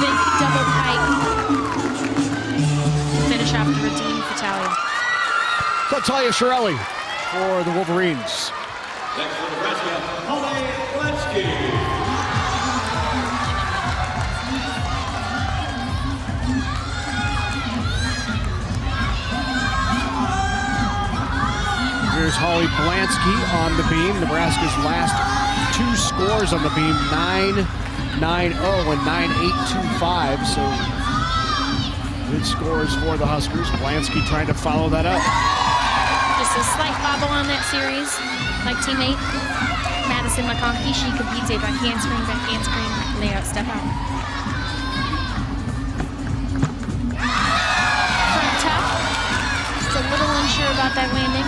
Big double pike. Finish off the routine for Talia. So Talia Shirelli for the Wolverines. Next to Nebraska, Holly Blansky. Here's Holly Blansky on the beam. Nebraska's last two scores on the beam, 9.90 and 9.825. So good scores for the Huskers. Blansky trying to follow that up. Just a slight bobble on that series, like teammate Madison McConkey. She competes a back handspring, layout, step out. Front tuck. Just a little unsure about that landing.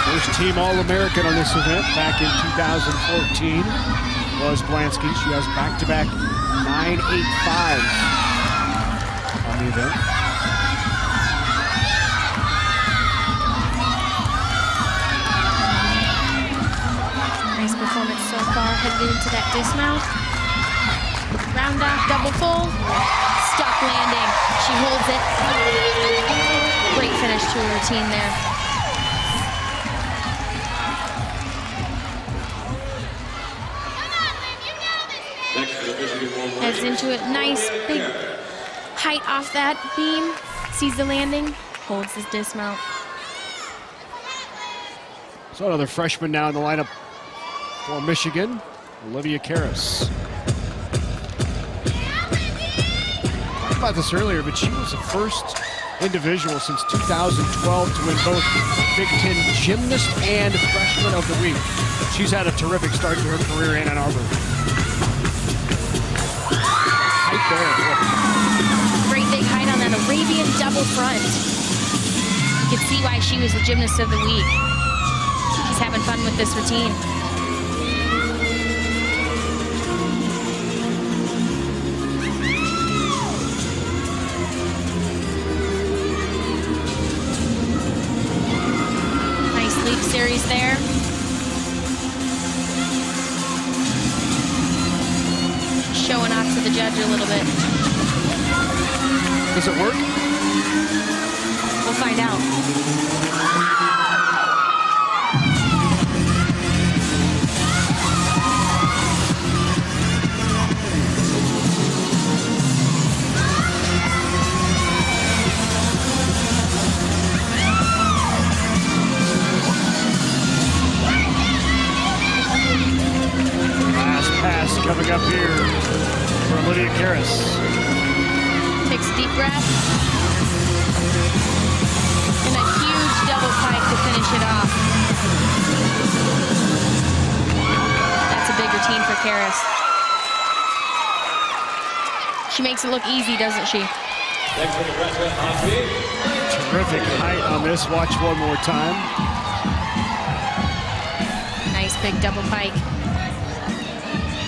First team All-American on this event back in 2014 was Blansky. She has back-to-back 9.85s on the event. Nice performance so far, headed into that dismount. Round off, double full, stuck landing. She holds it. Great finish to her routine there. Heads into it, nice big height off that beam, sees the landing, holds his dismount. So another freshman now in the lineup for Michigan, Olivia Karras. about this earlier, but she was the first individual since 2012 to win both Big Ten Gymnast and Freshman of the Week. She's had a terrific start to her career in Ann Arbor. Right there. Great big height on that Arabian double front. You can see why she was the Gymnast of the Week. She's having fun with this routine. Series there. Showing off to the judge a little bit. Does it work? We'll find out. Coming up here from Lydia Karras. Takes a deep breath. And a huge double pike to finish it off. That's a big routine for Karras. She makes it look easy, doesn't she? Terrific height on this. Watch one more time. Nice big double pike.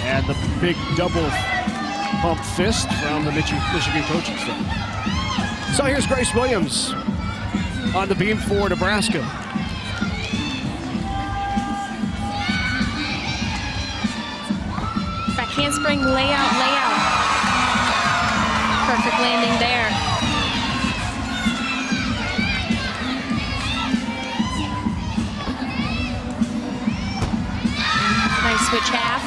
And the big double pump fist from the Michigan coaching staff. So here's Grace Williams on the beam for Nebraska. Back handspring, layout. Perfect landing there. Nice switch half.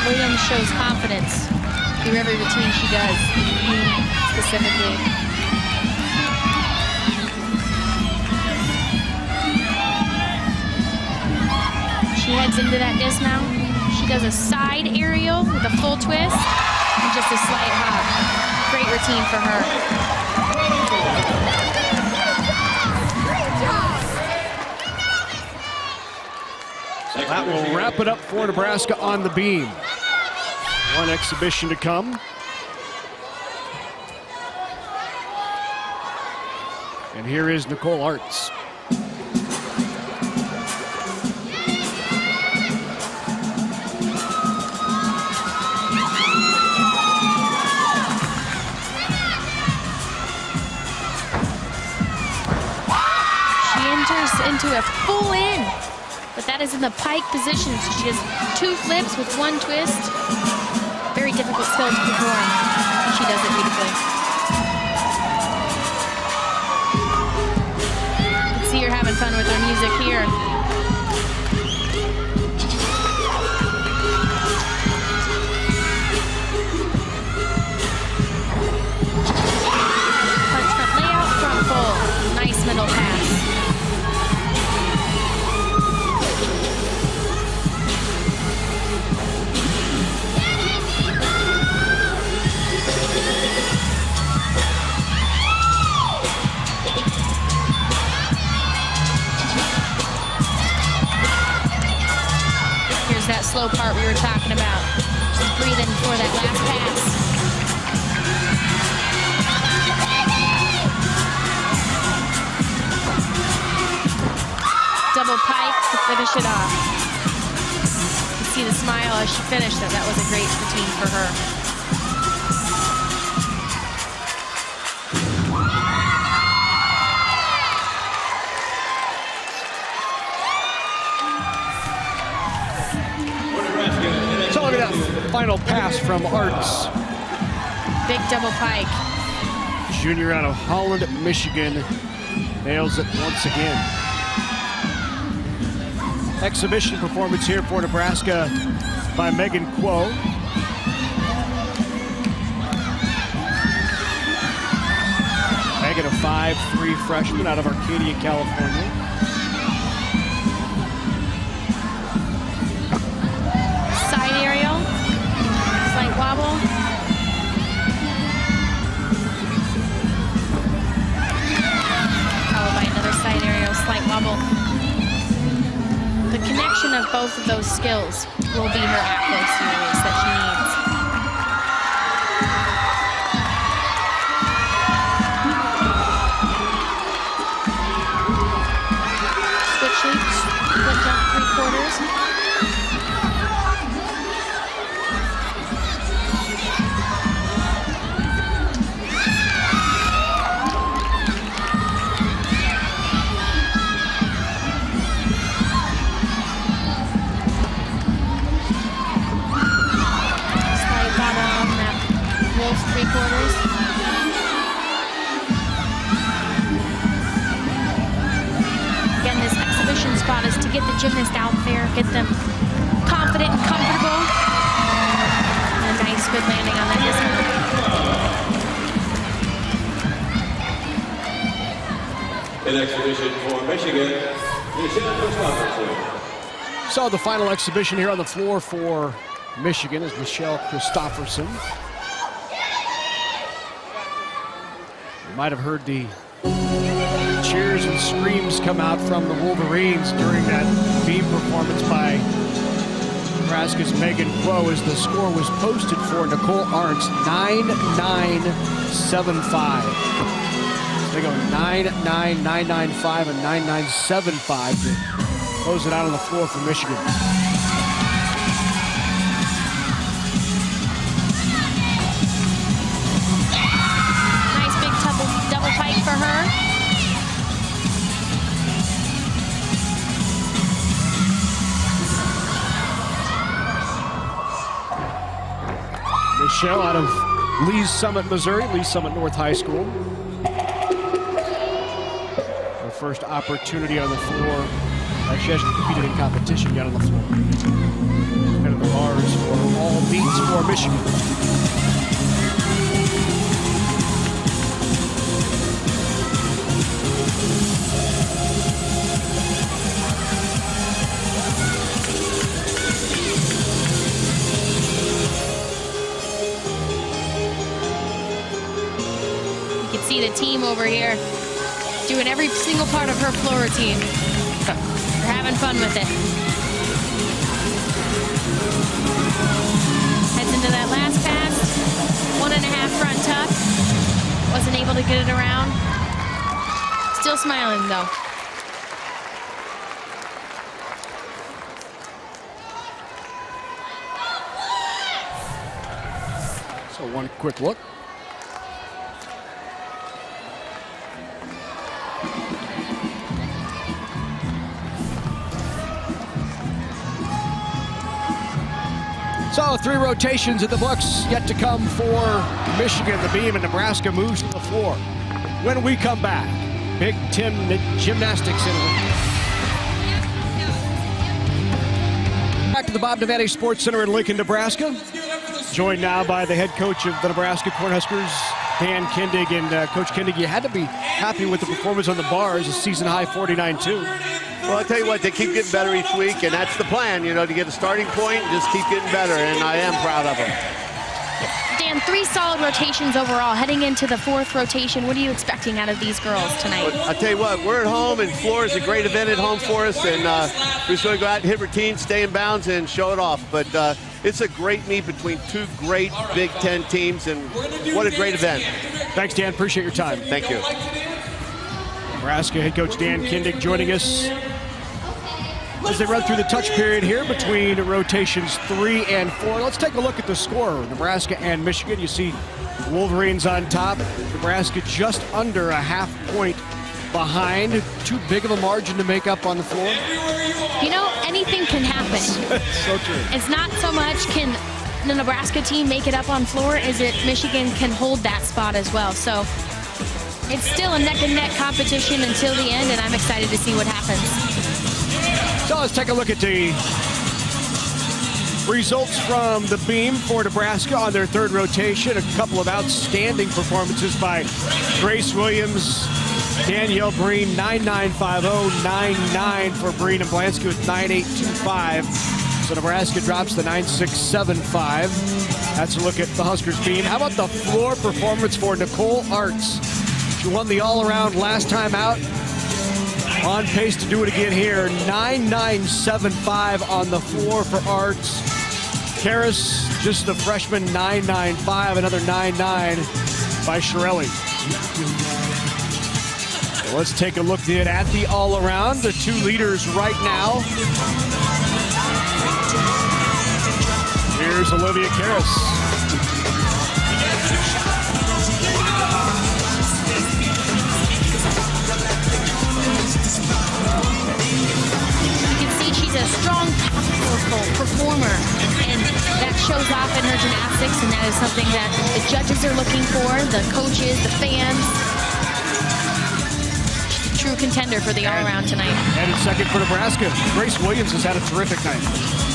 Williams shows confidence through every routine she does, specifically. She heads into that dismount. She does a side aerial with a full twist and just a slight hop. Great routine for her. That will wrap it up for Nebraska on the beam. One exhibition to come. And here is Nicole Artz. She enters into a full in. But that is in the pike position, so she has 2 flips with 1 twist. Very difficult skill to perform. She does it beautifully. You can see her having fun with her music here. Punch front layout, front full. Nice middle pass. That slow part we were talking about. Just breathing for that last pass. Double pike to finish it off. You can see the smile as she finished that. That was a great routine for her. Final pass from Artz. Big double pike. Junior out of Holland, Michigan, nails it once again. Exhibition performance here for Nebraska by Megan Kuo. Megan, a 5'3" freshman out of Arcadia, California. both of those skills will be her at-close series that she needs. Switch leap, split jump 3/4. Wolf 3/4. Again, this exhibition spot is to get the gymnast out there, get them confident and comfortable. And a nice, good landing on that dismount. An exhibition for Michigan, Michelle Christopherson. So the final exhibition here on the floor for Michigan is Michelle Christopherson. You might have heard the cheers and screams come out from the Wolverines during that beam performance by Nebraska's Megan Kuo as the score was posted for Nicole Arntz, 9-9-7-5. They go 9-9, 9-9-5, and 9-9-7-5 to close it out on the floor for Michigan. Double pike for her. Michelle out of Lee's Summit, Missouri, Lee's Summit North High School. Her first opportunity on the floor. She hasn't competed in competition yet on the floor. Head of the bars for all meets for Michigan. See the team over here doing every single part of her floor routine. They're having fun with it. Heads into that last pass. 1.5 front tuck. Wasn't able to get it around. Still smiling though. So one quick look. So 3 rotations in the books yet to come for Michigan. The beam and Nebraska moves to the floor. When we come back, Big Ten Gymnastics in. Back to the Bob Devaney Sports Center in Lincoln, Nebraska. Joined now by the head coach of the Nebraska Cornhuskers, Dan Kindig. And Coach Kindig, you had to be happy with the performance on the bars, a season high 49-2. Well, I'll tell you what, they keep getting better each week, and that's the plan, you know, to get a starting point and just keep getting better, and I am proud of them. Dan, 3 solid rotations overall. Heading into the 4th rotation, what are you expecting out of these girls tonight? I'll tell you what, we're at home, and floor is a great event at home for us, and we're just going to go out and hit routine, stay in bounds, and show it off. But it's a great meet between 2 great Big Ten teams, and what a great event. Thanks, Dan. Appreciate your time. Thank you. Nebraska head coach Dan Kindig joining us as they run through the touch period here between rotations 3 and 4. Let's take a look at the score. Nebraska and Michigan. You see Wolverines on top. Nebraska just under a half point behind. Too big of a margin to make up on the floor. You know, anything can happen. So true. It's not so much can the Nebraska team make it up on floor as it Michigan can hold that spot as well. So it's still a neck and neck competition until the end, and I'm excited to see what happens. So let's take a look at the results from the beam for Nebraska on their 3rd rotation. A couple of outstanding performances by Grace Williams, Danielle Breen, 9.950, 9.9 for Breen, and Blansky with 9.825. So Nebraska drops the 9.675. That's a look at the Huskers beam. How about the floor performance for Nicole Arntz? She won the all-around last time out. On pace to do it again here. 9.975 on the floor for Arts. Karras, just the freshman, 9.95. Another 9.9 by Shirelli. So let's take a look then at the all-around. The two leaders right now. Here's Olivia Karras. A strong, powerful performer, and that shows off in her gymnastics, and that is something that the judges are looking for, the coaches, the fans. She's a true contender for the all-around tonight. And in second for Nebraska, Grace Williams has had a terrific night.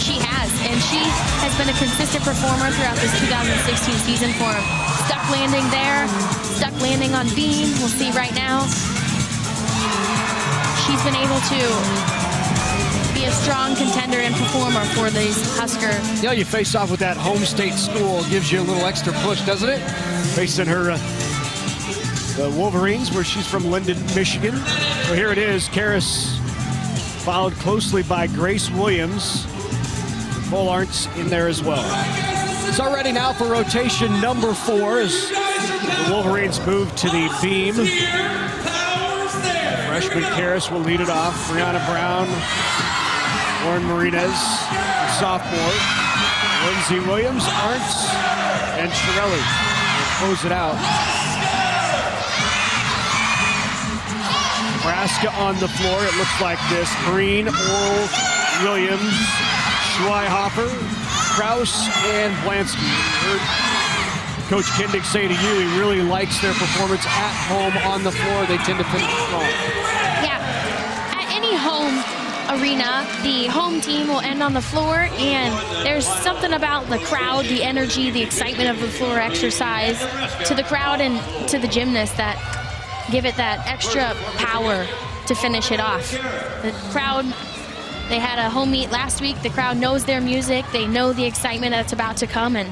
She has, and she has been a consistent performer throughout this 2016 season for them. Stuck landing there, stuck landing on beam. We'll see right now. She's been able to be a strong contender and performer for these Husker. Yeah, you face off with that home state school, gives you a little extra push, doesn't it? Facing her the Wolverines, where she's from Linden, Michigan. So here it is, Karras followed closely by Grace Williams. Nicole Arntz in there as well. So ready now for rotation number 4 as the Wolverines move to the beam. Freshman Karras will lead it off. Brianna Brown, Lauren Marinez, sophomore. Lindsay Williams, Arntz, and Shirelli will close it out. Nebraska on the floor. It looks like this. Breen, Orl, Williams, Schweihofer, Kraus, and Blansky. You heard Coach Kindig say to you, he really likes their performance at home on the floor. They tend to finish strong. Yeah, at any home arena, the home team will end on the floor, and there's something about the crowd, the energy, the excitement of the floor exercise to the crowd and to the gymnasts that give it that extra power to finish it off. The crowd, they had a home meet last week. The crowd knows their music. They know the excitement that's about to come, and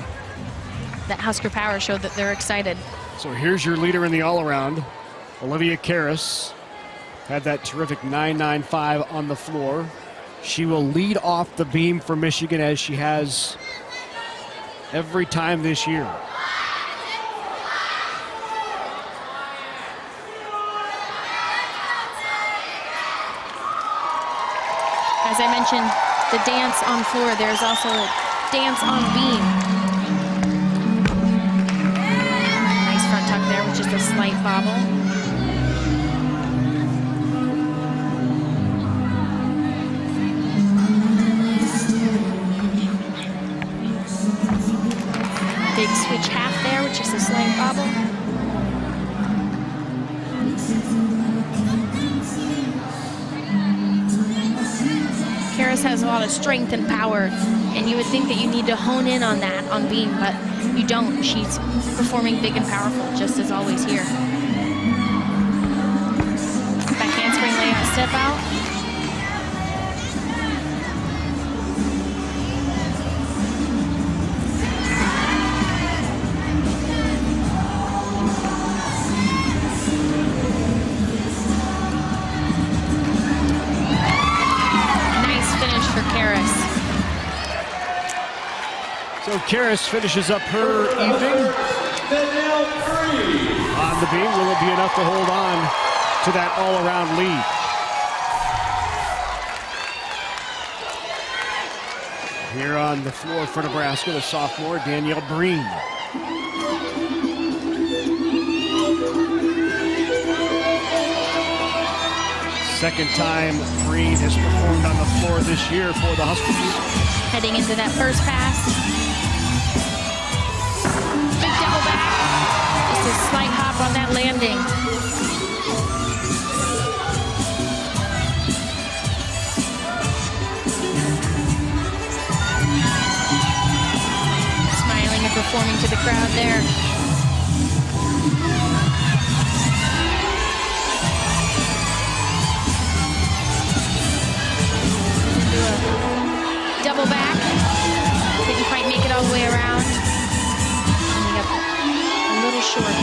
that Husker power showed that they're excited. So here's your leader in the all-around, Olivia Karras. Had that terrific 9.95 on the floor. She will lead off the beam for Michigan as she has every time this year. As I mentioned, the dance on floor, there's also a dance on beam. Nice front tuck there with just a slight bobble. Big switch half there with just a slight bobble. Karras has a lot of strength and power, and you would think that you need to hone in on that on beam, but you don't. She's performing big and powerful, just as always here. Back handspring layout step out. So Karras finishes up her evening on the beam. Will it be enough to hold on to that all-around lead? Here on the floor for Nebraska, the sophomore, Danielle Breen. Second time Breen has performed on the floor this year for the Huskers. Heading into that first pass. Big double back. Just a slight hop on that landing. Smiling and performing to the crowd there. Double back. Didn't quite make it all the way around. Ending up a little short.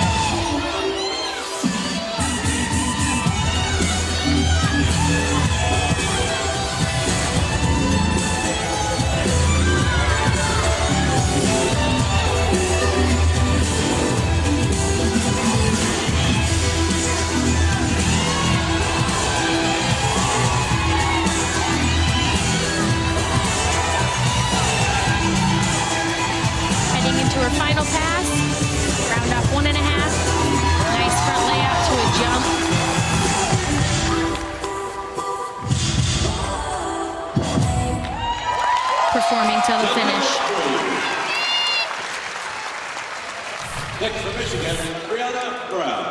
final pass. Round off 1.5. Nice front layout to a jump. Performing till the finish. Next for Michigan, Brianna Brown.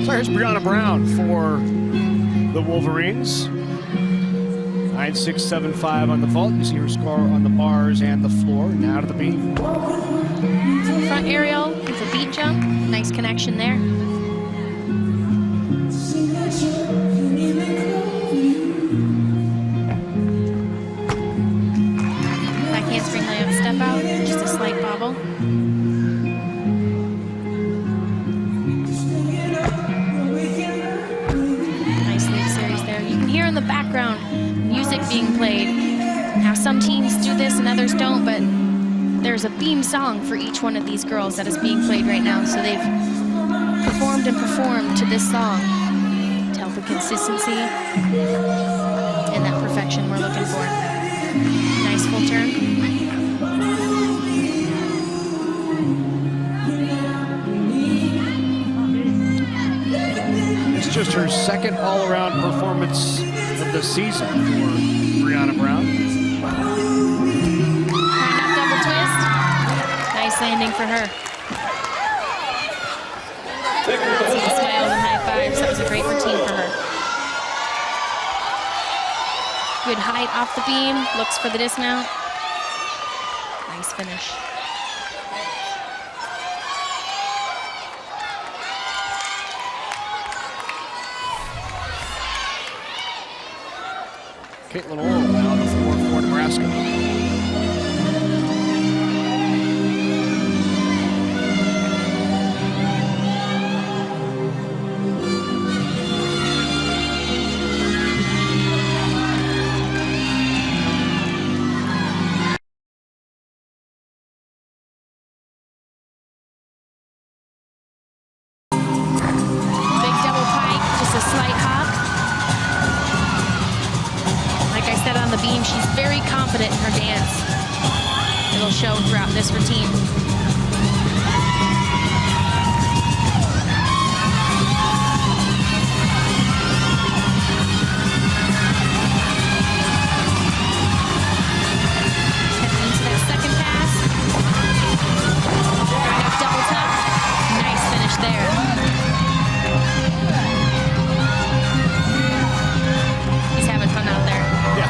So here's Brianna Brown for the Wolverines. 9.675 on the vault. You see her score on the bars and the floor. Now to the beam. Front aerial with a beat jump. Nice connection there. Back handspring layup step out. Just a slight bobble. Nice lead series there. You can hear in the background music being played. Now some teams do this and others don't, but there's a theme song for each one of these girls that is being played right now. So they've performed and performed to this song to help the consistency and that perfection we're looking for. Nice full turn. It's just her second all-around performance of the season for Brianna Brown. Double twist. Nice landing for her. See the smiles and high fives. That was a great routine for her. Good height off the beam. Looks for the dismount. Nice finish. Caitlin Oral now on the floor for Nebraska. Big double pike, just a slight hop. Like I said on the beam, she's very confident in her dance. It'll show throughout this routine. Heading into that second pass. Right up double tuck. Nice finish there. He's having fun out there. Yeah.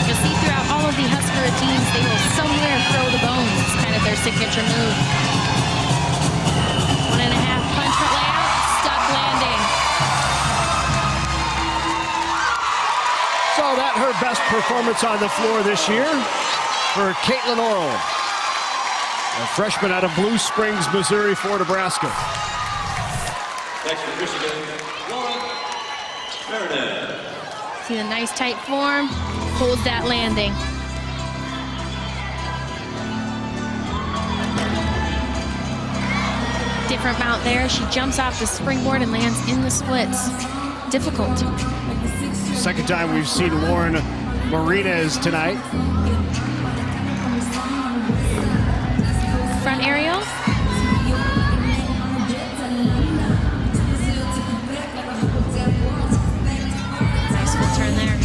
You'll see throughout all of the Husker teams, they will somewhere throw the bones. It's kind of their signature move. 1.5 punch for layout, stuck landing. So that her best performance on the floor this year for Caitlin Oral, a freshman out of Blue Springs, Missouri for Nebraska. Next for Michigan, Lauren Meredith. See the nice tight form, holds that landing. Different mount there. She jumps off the springboard and lands in the splits. Difficult. Second time we've seen Lauren Martinez tonight. Front aerial. Nice full turn there.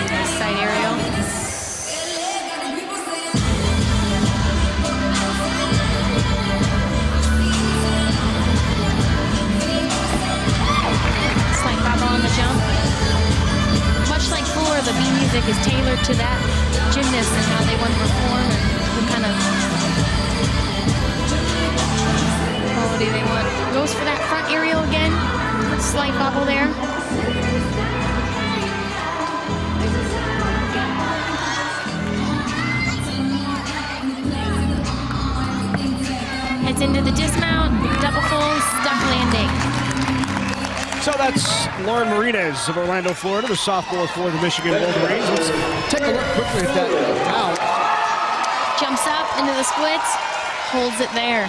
Nice side aerial. Slight bobble on the jump. Much like floor, the beat music is tailored to that gymnast and how they want to perform and what kind of quality they want. Goes for that front aerial again. Slight bobble there. Heads into the dismount, double full, stuck landing. So that's Lauren Martinez of Orlando, Florida, the sophomore for the Michigan Wolverines. Let's take a look quickly at that mount. Jumps up into the splits, holds it there.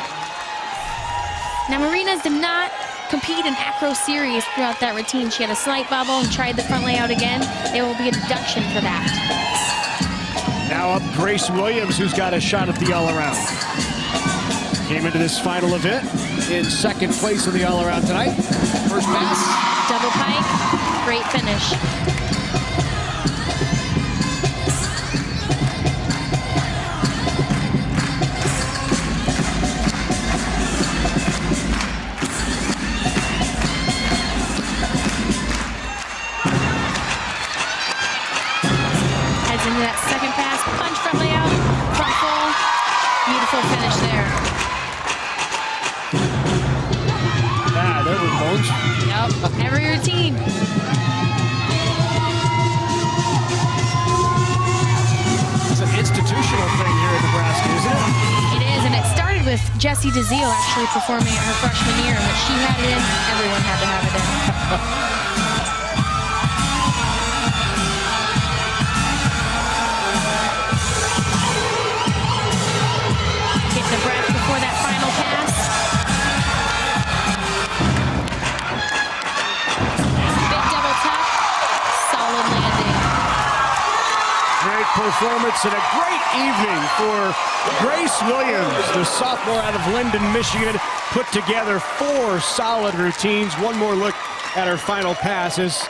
Now Martinez did not compete in acro series throughout that routine. She had a slight bubble and tried the front layout again. There will be a deduction for that. Now up Grace Williams, who's got a shot at the all-around. Came into this final event in second place in the all-around tonight. First pass. Double pike, great finish. Heads into that second pass, punch front layout, front full. Beautiful finish there. There were bones. Yep, every routine. It's an institutional thing here in Nebraska, isn't it? It is, and it started with Jessie DeZiel actually performing it her freshman year, and when she had it in, everyone had to have it in. Get the breath before that final pass. Great performance and a great evening for Grace Williams, the sophomore out of Linden, Michigan, put together 4 solid routines. One more look at her final passes.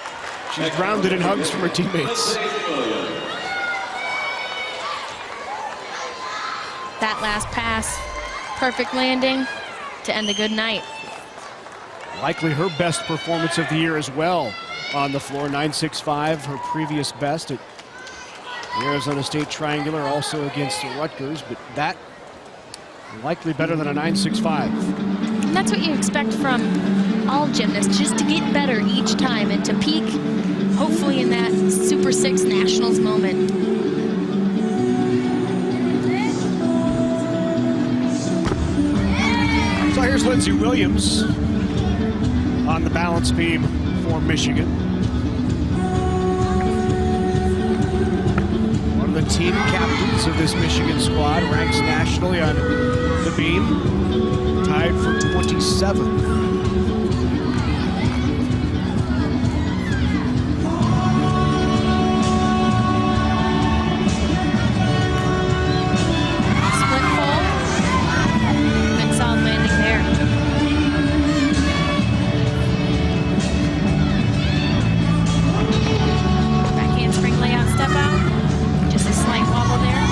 She's grounded in hugs from her teammates. That last pass, perfect landing to end a good night. Likely her best performance of the year as well on the floor, 9.65, her previous best at the Arizona State Triangular, also against the Rutgers, but that likely better than a 9.65. And that's what you expect from all gymnasts, just to get better each time and to peak, hopefully in that Super 6 Nationals moment. So here's Lindsey Williams on the balance beam for Michigan. The team captains of this Michigan squad, ranks nationally on the beam, tied for 27th. Split full, and solid landing there. Back handspring layout, step out. Just a slight wobble there.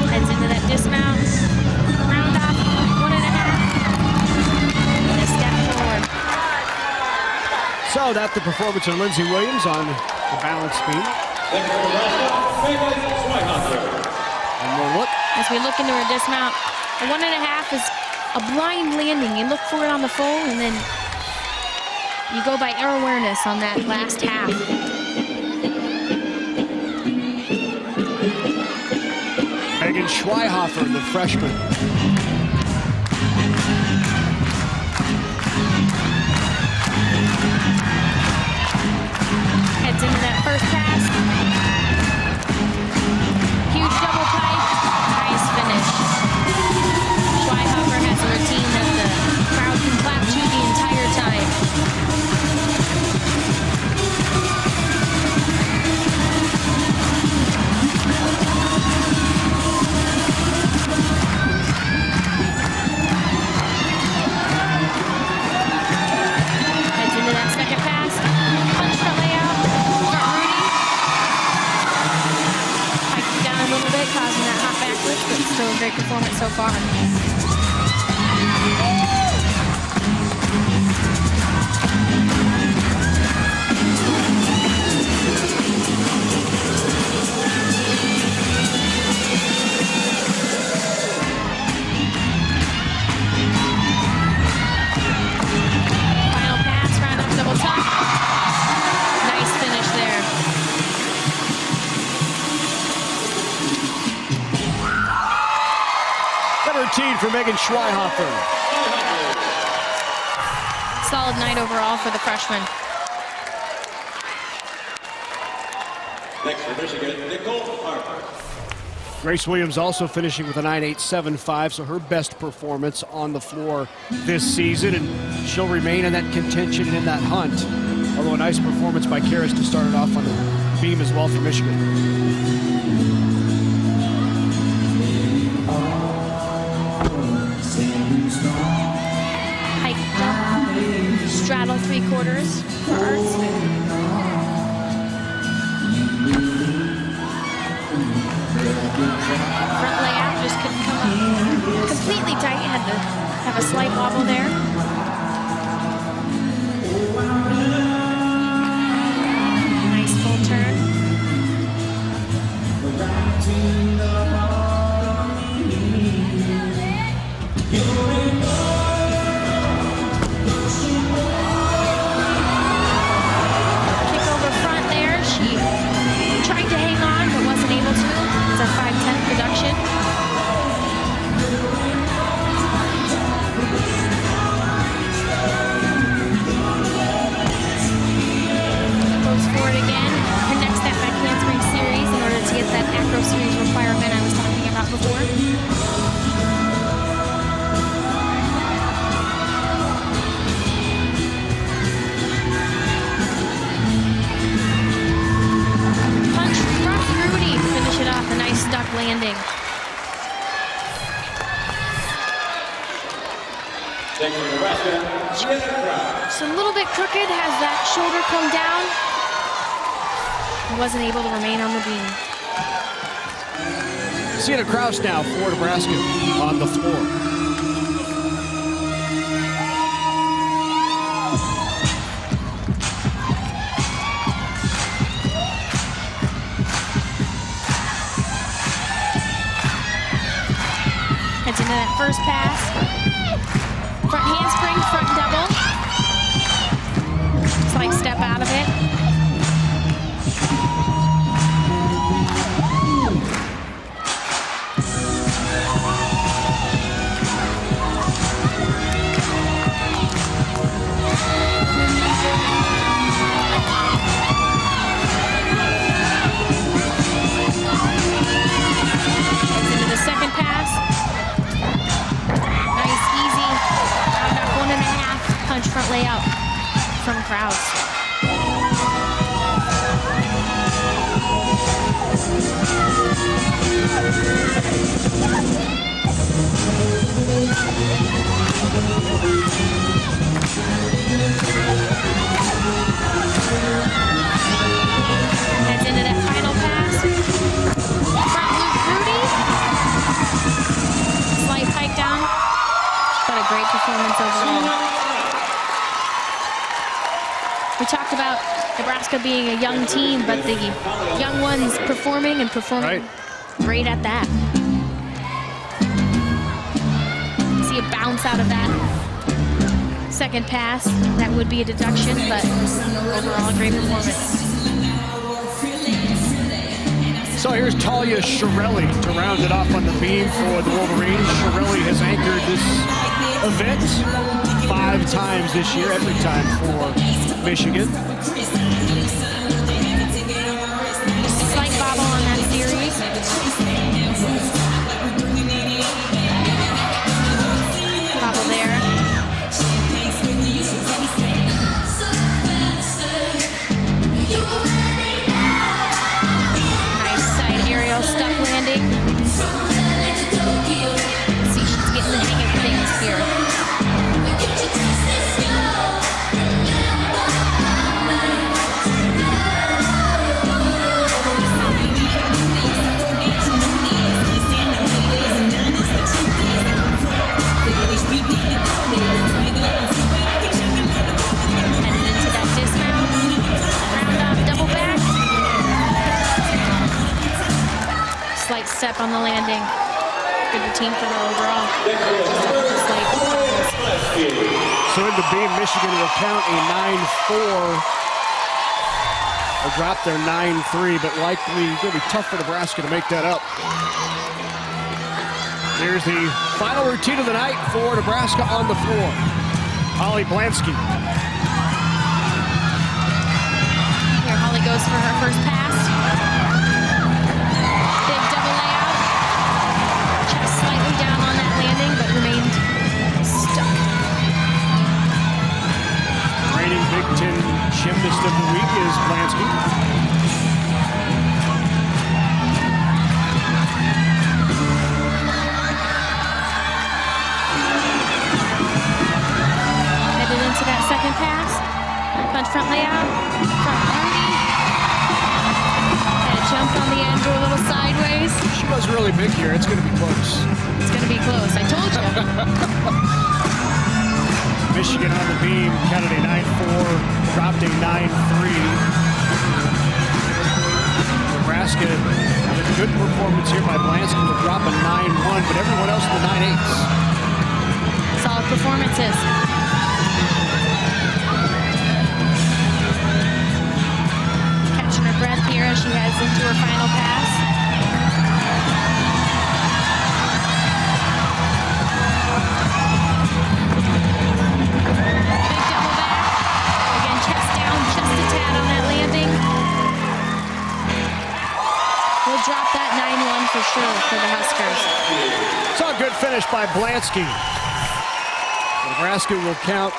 Heads into that dismount. Round off, 1.5. And a step forward. So that's the performance of Lindsey Williams on the balance beam. And we'll look. As we look into her dismount, a 1.5 is a blind landing. You look for it on the full, and then you go by air awareness on that last half. Megan Schweihofer, the freshman. Heads into that first pass. Huge double pike. Nice finish. Schweihofer has a routine that the crowd can clap to the entire time. Heads into that second pass. Punch front layout. Front Rudy. Pikes down a little bit, causing that hop backwards, but still a great performance so far. 13 for Megan Schweihofer. Solid night overall for the freshman. Next for Michigan, Nicole Harper. Grace Williams also finishing with a 9.875, so her best performance on the floor this season, and she'll remain in that contention and in that hunt. Although a nice performance by Karis to start it off on the beam as well for Michigan. Hike jump, straddle 3/4 for Arts. Front layout just couldn't come up completely tight. Had to have a slight wobble there. Nice full turn. Kick over front there. She tried to hang on but wasn't able to. It's a 5'10" production. Goes forward again. Her next step back handspring series in order to get that acro series requirement I was talking about before. Punch front Rudy to finish it off. A nice duck landing. Next for Nebraska, Sienna Kraus. Just a little bit crooked, has that shoulder come down. Wasn't able to remain on the beam. Sienna Kraus now for Nebraska on the floor. Heads into that first pass. Front handspring, front double. Slight step out of it. Heads into the second pass. Nice, easy, round up 1.5 punch front layout from Kraus. Heads into that final pass. Front loop Rudy. Slight pike down, but a great performance overall. We talked about Nebraska being a young team, but the young ones performing great at that. See a bounce out of that second pass. That would be a deduction, but overall a great performance. So here's Talia Shirelli to round it off on the beam for the Wolverines. Shirelli has anchored this event 5 times this year, every time for Michigan. Slight bobble on that series. Bobble there. Nice side aerial stuck landing. See, she's getting the hang of things here. Headed into that dismount. Round off double back. Slight step on the landing. Good routine for her overall. So in the beam, Michigan will count a 9-4. They'll drop their 9-3, but likely going to be tough for Nebraska to make that up. Here's the final routine of the night for Nebraska on the floor. Holly Blansky. Here Holly goes for her first pass. Big double layout. Chest slightly down on that landing, but remained stuck. Reigning Big Ten gymnast of the week is Blansky. Headed into that second pass. Punch front layout. Front Army. And jumped on the end, go a little sideways. She was really big here. It's going to be close. It's going to be close. I told you. Michigan on the beam, counted a 9-4, dropped a 9-3. Nebraska had a good performance here by Blansky to drop a 9-1, but everyone else in the 9-8s. Solid performances. Catching her breath here as she heads into her final pass. Drop that 9-1 for sure for the Huskers. Saw a good finish by Blansky. Nebraska will count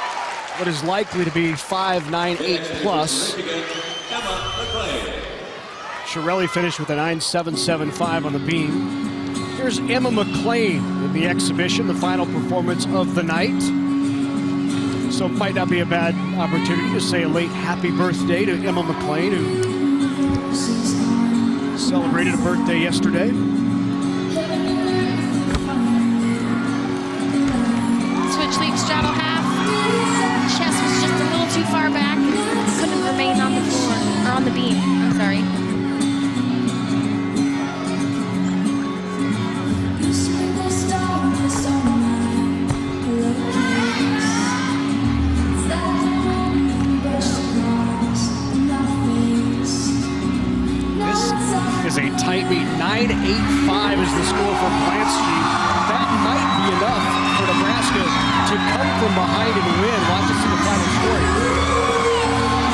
what is likely to be 5-9-8 plus. Shirelli finished with a 9-7-7-5 on the beam. Here's Emma McLean in the exhibition, the final performance of the night. So it might not be a bad opportunity to say a late happy birthday to Emma McLean, who celebrated a birthday yesterday. Switch leap straddle half. Chest was just a little too far back and couldn't remain on the floor, or on the beam, I'm sorry. Is a tight beat. 9-8-5 is the score for Blansky. That might be enough for Nebraska to come from behind and win. Watch us see the final score.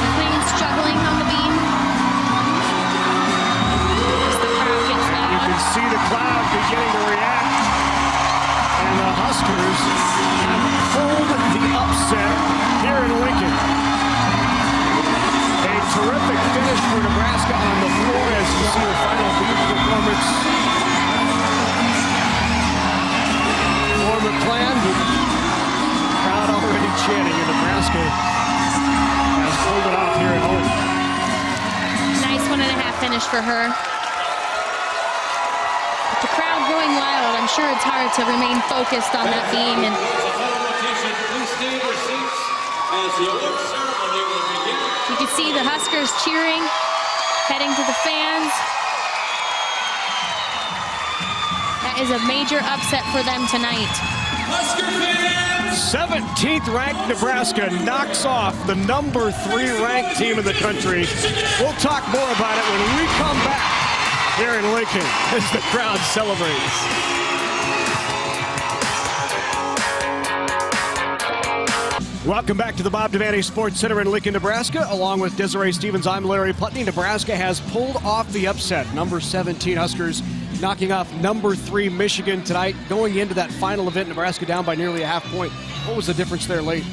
McLean struggling on the beam. As the crowd gets loud. You can see the crowd beginning to react. And the Huskers have pulled the upset here in Lincoln. A terrific finish for Nebraska on the floor as you see the final beat performance for McClan. The crowd already chanting, and Nebraska has pulled it off here at home. Nice 1.5 finish for her. With the crowd going wild, I'm sure it's hard to remain focused on that beam. And you can see the Huskers cheering, heading to the fans. That is a major upset for them tonight. 17th ranked Nebraska knocks off the number 3 ranked team in the country. We'll talk more about it when we come back here in Lincoln as the crowd celebrates. Welcome back to the Bob Devaney Sports Center in Lincoln, Nebraska. Along with Desiree Stevens, I'm Larry Putney. Nebraska has pulled off the upset. Number 17 Huskers knocking off number 3 Michigan tonight. Going into that final event, Nebraska down by nearly a half point. What was the difference there late?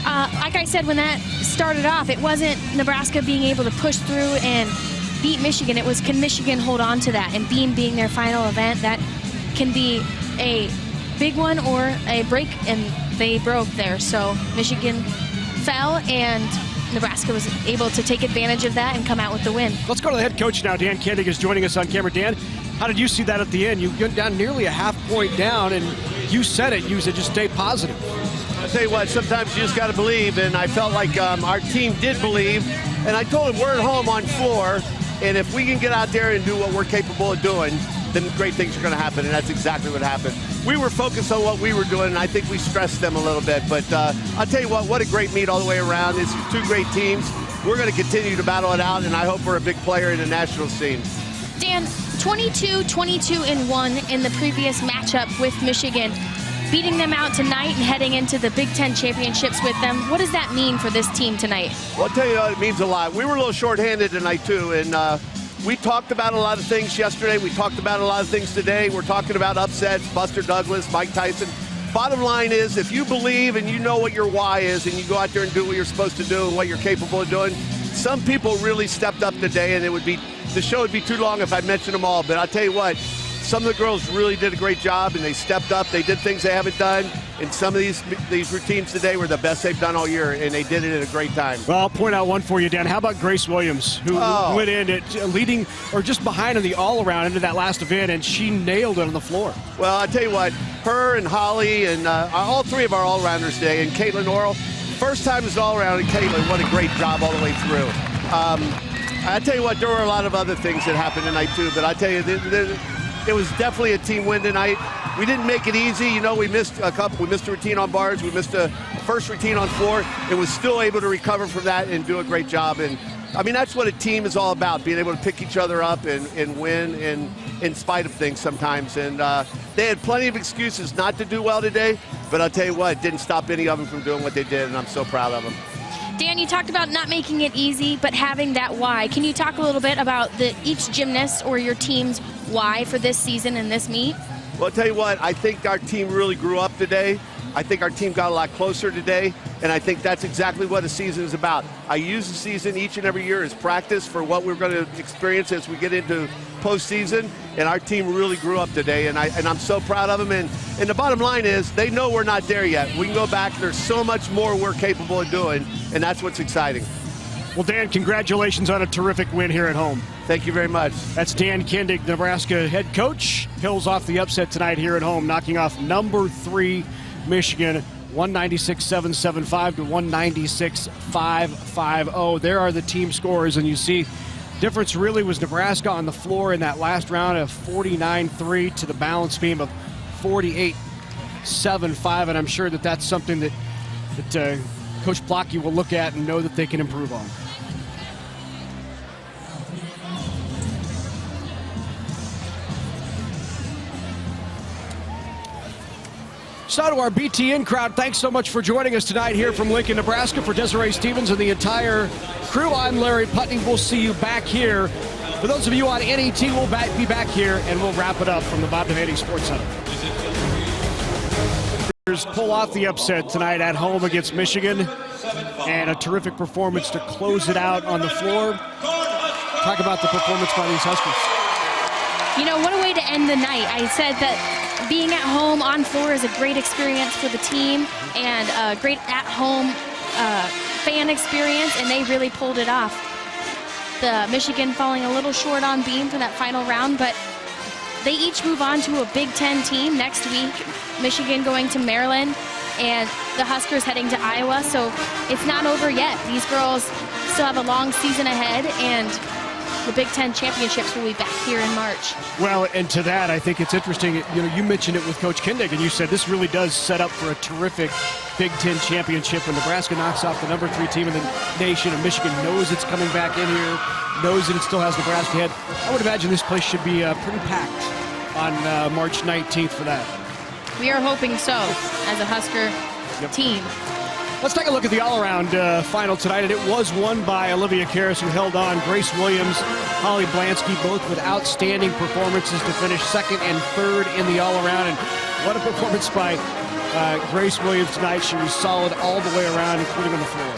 Like I said, when that started off, it wasn't Nebraska being able to push through and beat Michigan. It was, can Michigan hold on to that? And being their final event, that can be a big one or a break, and they broke there. So Michigan fell, and Nebraska was able to take advantage of that and come out with the win. Let's go to the head coach now. Dan Kendig is joining us on camera. Dan, how did you see that at the end? You went down nearly a half point down, and you said it. You said just stay positive. I'll tell you what, sometimes you just got to believe, and I felt like our team did believe. And I told him we're at home on floor, and if we can get out there and do what we're capable of doing, then great things are going to happen, and that's exactly what happened. We were focused on what we were doing, and I think we stressed them a little bit. But I'll tell you what a great meet all the way around. It's 2 great teams. We're going to continue to battle it out, and I hope we're a big player in the national scene. Dan, 22-22-1 in the previous matchup with Michigan. Beating them out tonight and heading into the Big Ten championships with them. What does that mean for this team tonight? Well, I'll tell you, it means a lot. We were a little shorthanded tonight, too, and we talked about a lot of things yesterday. We talked about a lot of things today. We're talking about upsets, Buster Douglas, Mike Tyson. Bottom line is, if you believe and you know what your why is and you go out there and do what you're supposed to do and what you're capable of doing, some people really stepped up today, and the show would be too long if I mentioned them all. But I'll tell you what, some of the girls really did a great job, and they stepped up. They did things they haven't done, and some of these routines today were the best they've done all year, and they did it at a great time. Well, I'll point out one for you, Dan. How about Grace Williams, who went in at leading or just behind in the all-around into that last event, and she nailed it on the floor. Well, I'll tell you what, her and Holly and all three of our all-rounders today, and Caitlin Orrell, first time as an all-around, and Caitlin, what a great job all the way through. I tell you what, there were a lot of other things that happened tonight, too, but I tell you, it was definitely a team win tonight. We didn't make it easy. You know, we missed a couple. We missed a routine on bars. We missed a first routine on floor, and was still able to recover from that and do a great job. And, I mean, that's what a team is all about, being able to pick each other up and win in spite of things sometimes. And they had plenty of excuses not to do well today, but I'll tell you what, it didn't stop any of them from doing what they did, and I'm so proud of them. Dan, you talked about not making it easy, but having that why. Can you talk a little bit about each gymnast or your team's why for this season and this meet? Well, I'll tell you what, I think our team really grew up today. I think our team got a lot closer today, and I think that's exactly what a season is about. I use the season each and every year as practice for what we're going to experience as we get into postseason, and our team really grew up today, and I'm so proud of them. And the bottom line is, they know we're not there yet. We can go back. There's so much more we're capable of doing, and that's what's exciting. Well, Dan, congratulations on a terrific win here at home. Thank you very much. That's Dan Kindig, Nebraska head coach. Pulls off the upset tonight here at home, knocking off number 3 Michigan, 196-775 to 196-550. There are the team scores, and you see difference really was Nebraska on the floor in that last round of 49-3 to the balance beam of 48-7-5, and I'm sure that that's something that Coach Blocky will look at and know that they can improve on. So to our BTN crowd, thanks so much for joining us tonight here from Lincoln, Nebraska. For Desiree Stevens and the entire crew, I'm Larry Putney. We'll see you back here. For those of you on NET, we'll be back here, and we'll wrap it up from the Bob Devaney Sports Center. Pull off the upset tonight at home against Michigan, and a terrific performance to close it out on the floor. Talk about the performance by these Huskers. You know, what a way to end the night. I said that being at home on floor is a great experience for the team and a great at-home fan experience, and they really pulled it off. The Michigan falling a little short on beam for that final round, but they each move on to a Big Ten team next week. Michigan going to Maryland, and the Huskers heading to Iowa, so it's not over yet. These girls still have a long season ahead, and the Big Ten championships will be back here in March. Well, and to that, I think it's interesting. You know, you mentioned it with Coach Kindig, and you said this really does set up for a terrific Big Ten championship when Nebraska knocks off the number 3 team in the nation, and Michigan knows it's coming back in here, knows that it still has Nebraska ahead. I would imagine this place should be pretty packed on March 19th for that. We are hoping so, as a Husker team. Let's take a look at the all-around final tonight, and it was won by Olivia Karras, who held on. Grace Williams, Holly Blansky, both with outstanding performances to finish 2nd and 3rd in the all-around. And what a performance by Grace Williams tonight. She was solid all the way around, including on the floor.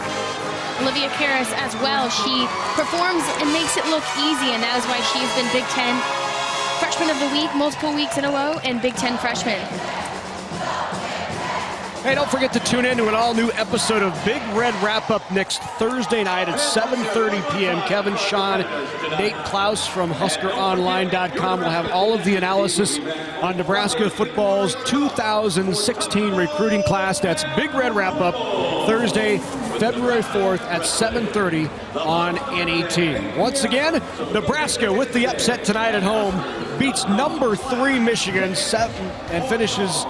Olivia Karras as well. She performs and makes it look easy, and that is why she's been Big Ten Freshman of the Week multiple weeks in a row and Big Ten Freshman. Hey, don't forget to tune in to an all-new episode of Big Red Wrap-Up next Thursday night at 7:30 p.m. Kevin, Sean, Nate Klaus from HuskerOnline.com will have all of the analysis on Nebraska football's 2016 recruiting class. That's Big Red Wrap-Up Thursday, February 4th at 7:30 on NET. Once again, Nebraska with the upset tonight at home beats number 3 Michigan and finishes,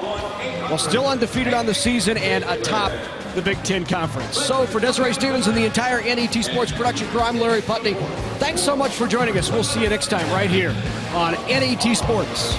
well, still undefeated on the season and atop the Big Ten Conference. So for Desiree Stevens and the entire NET Sports production crew, I'm Larry Putney. Thanks so much for joining us. We'll see you next time right here on NET Sports.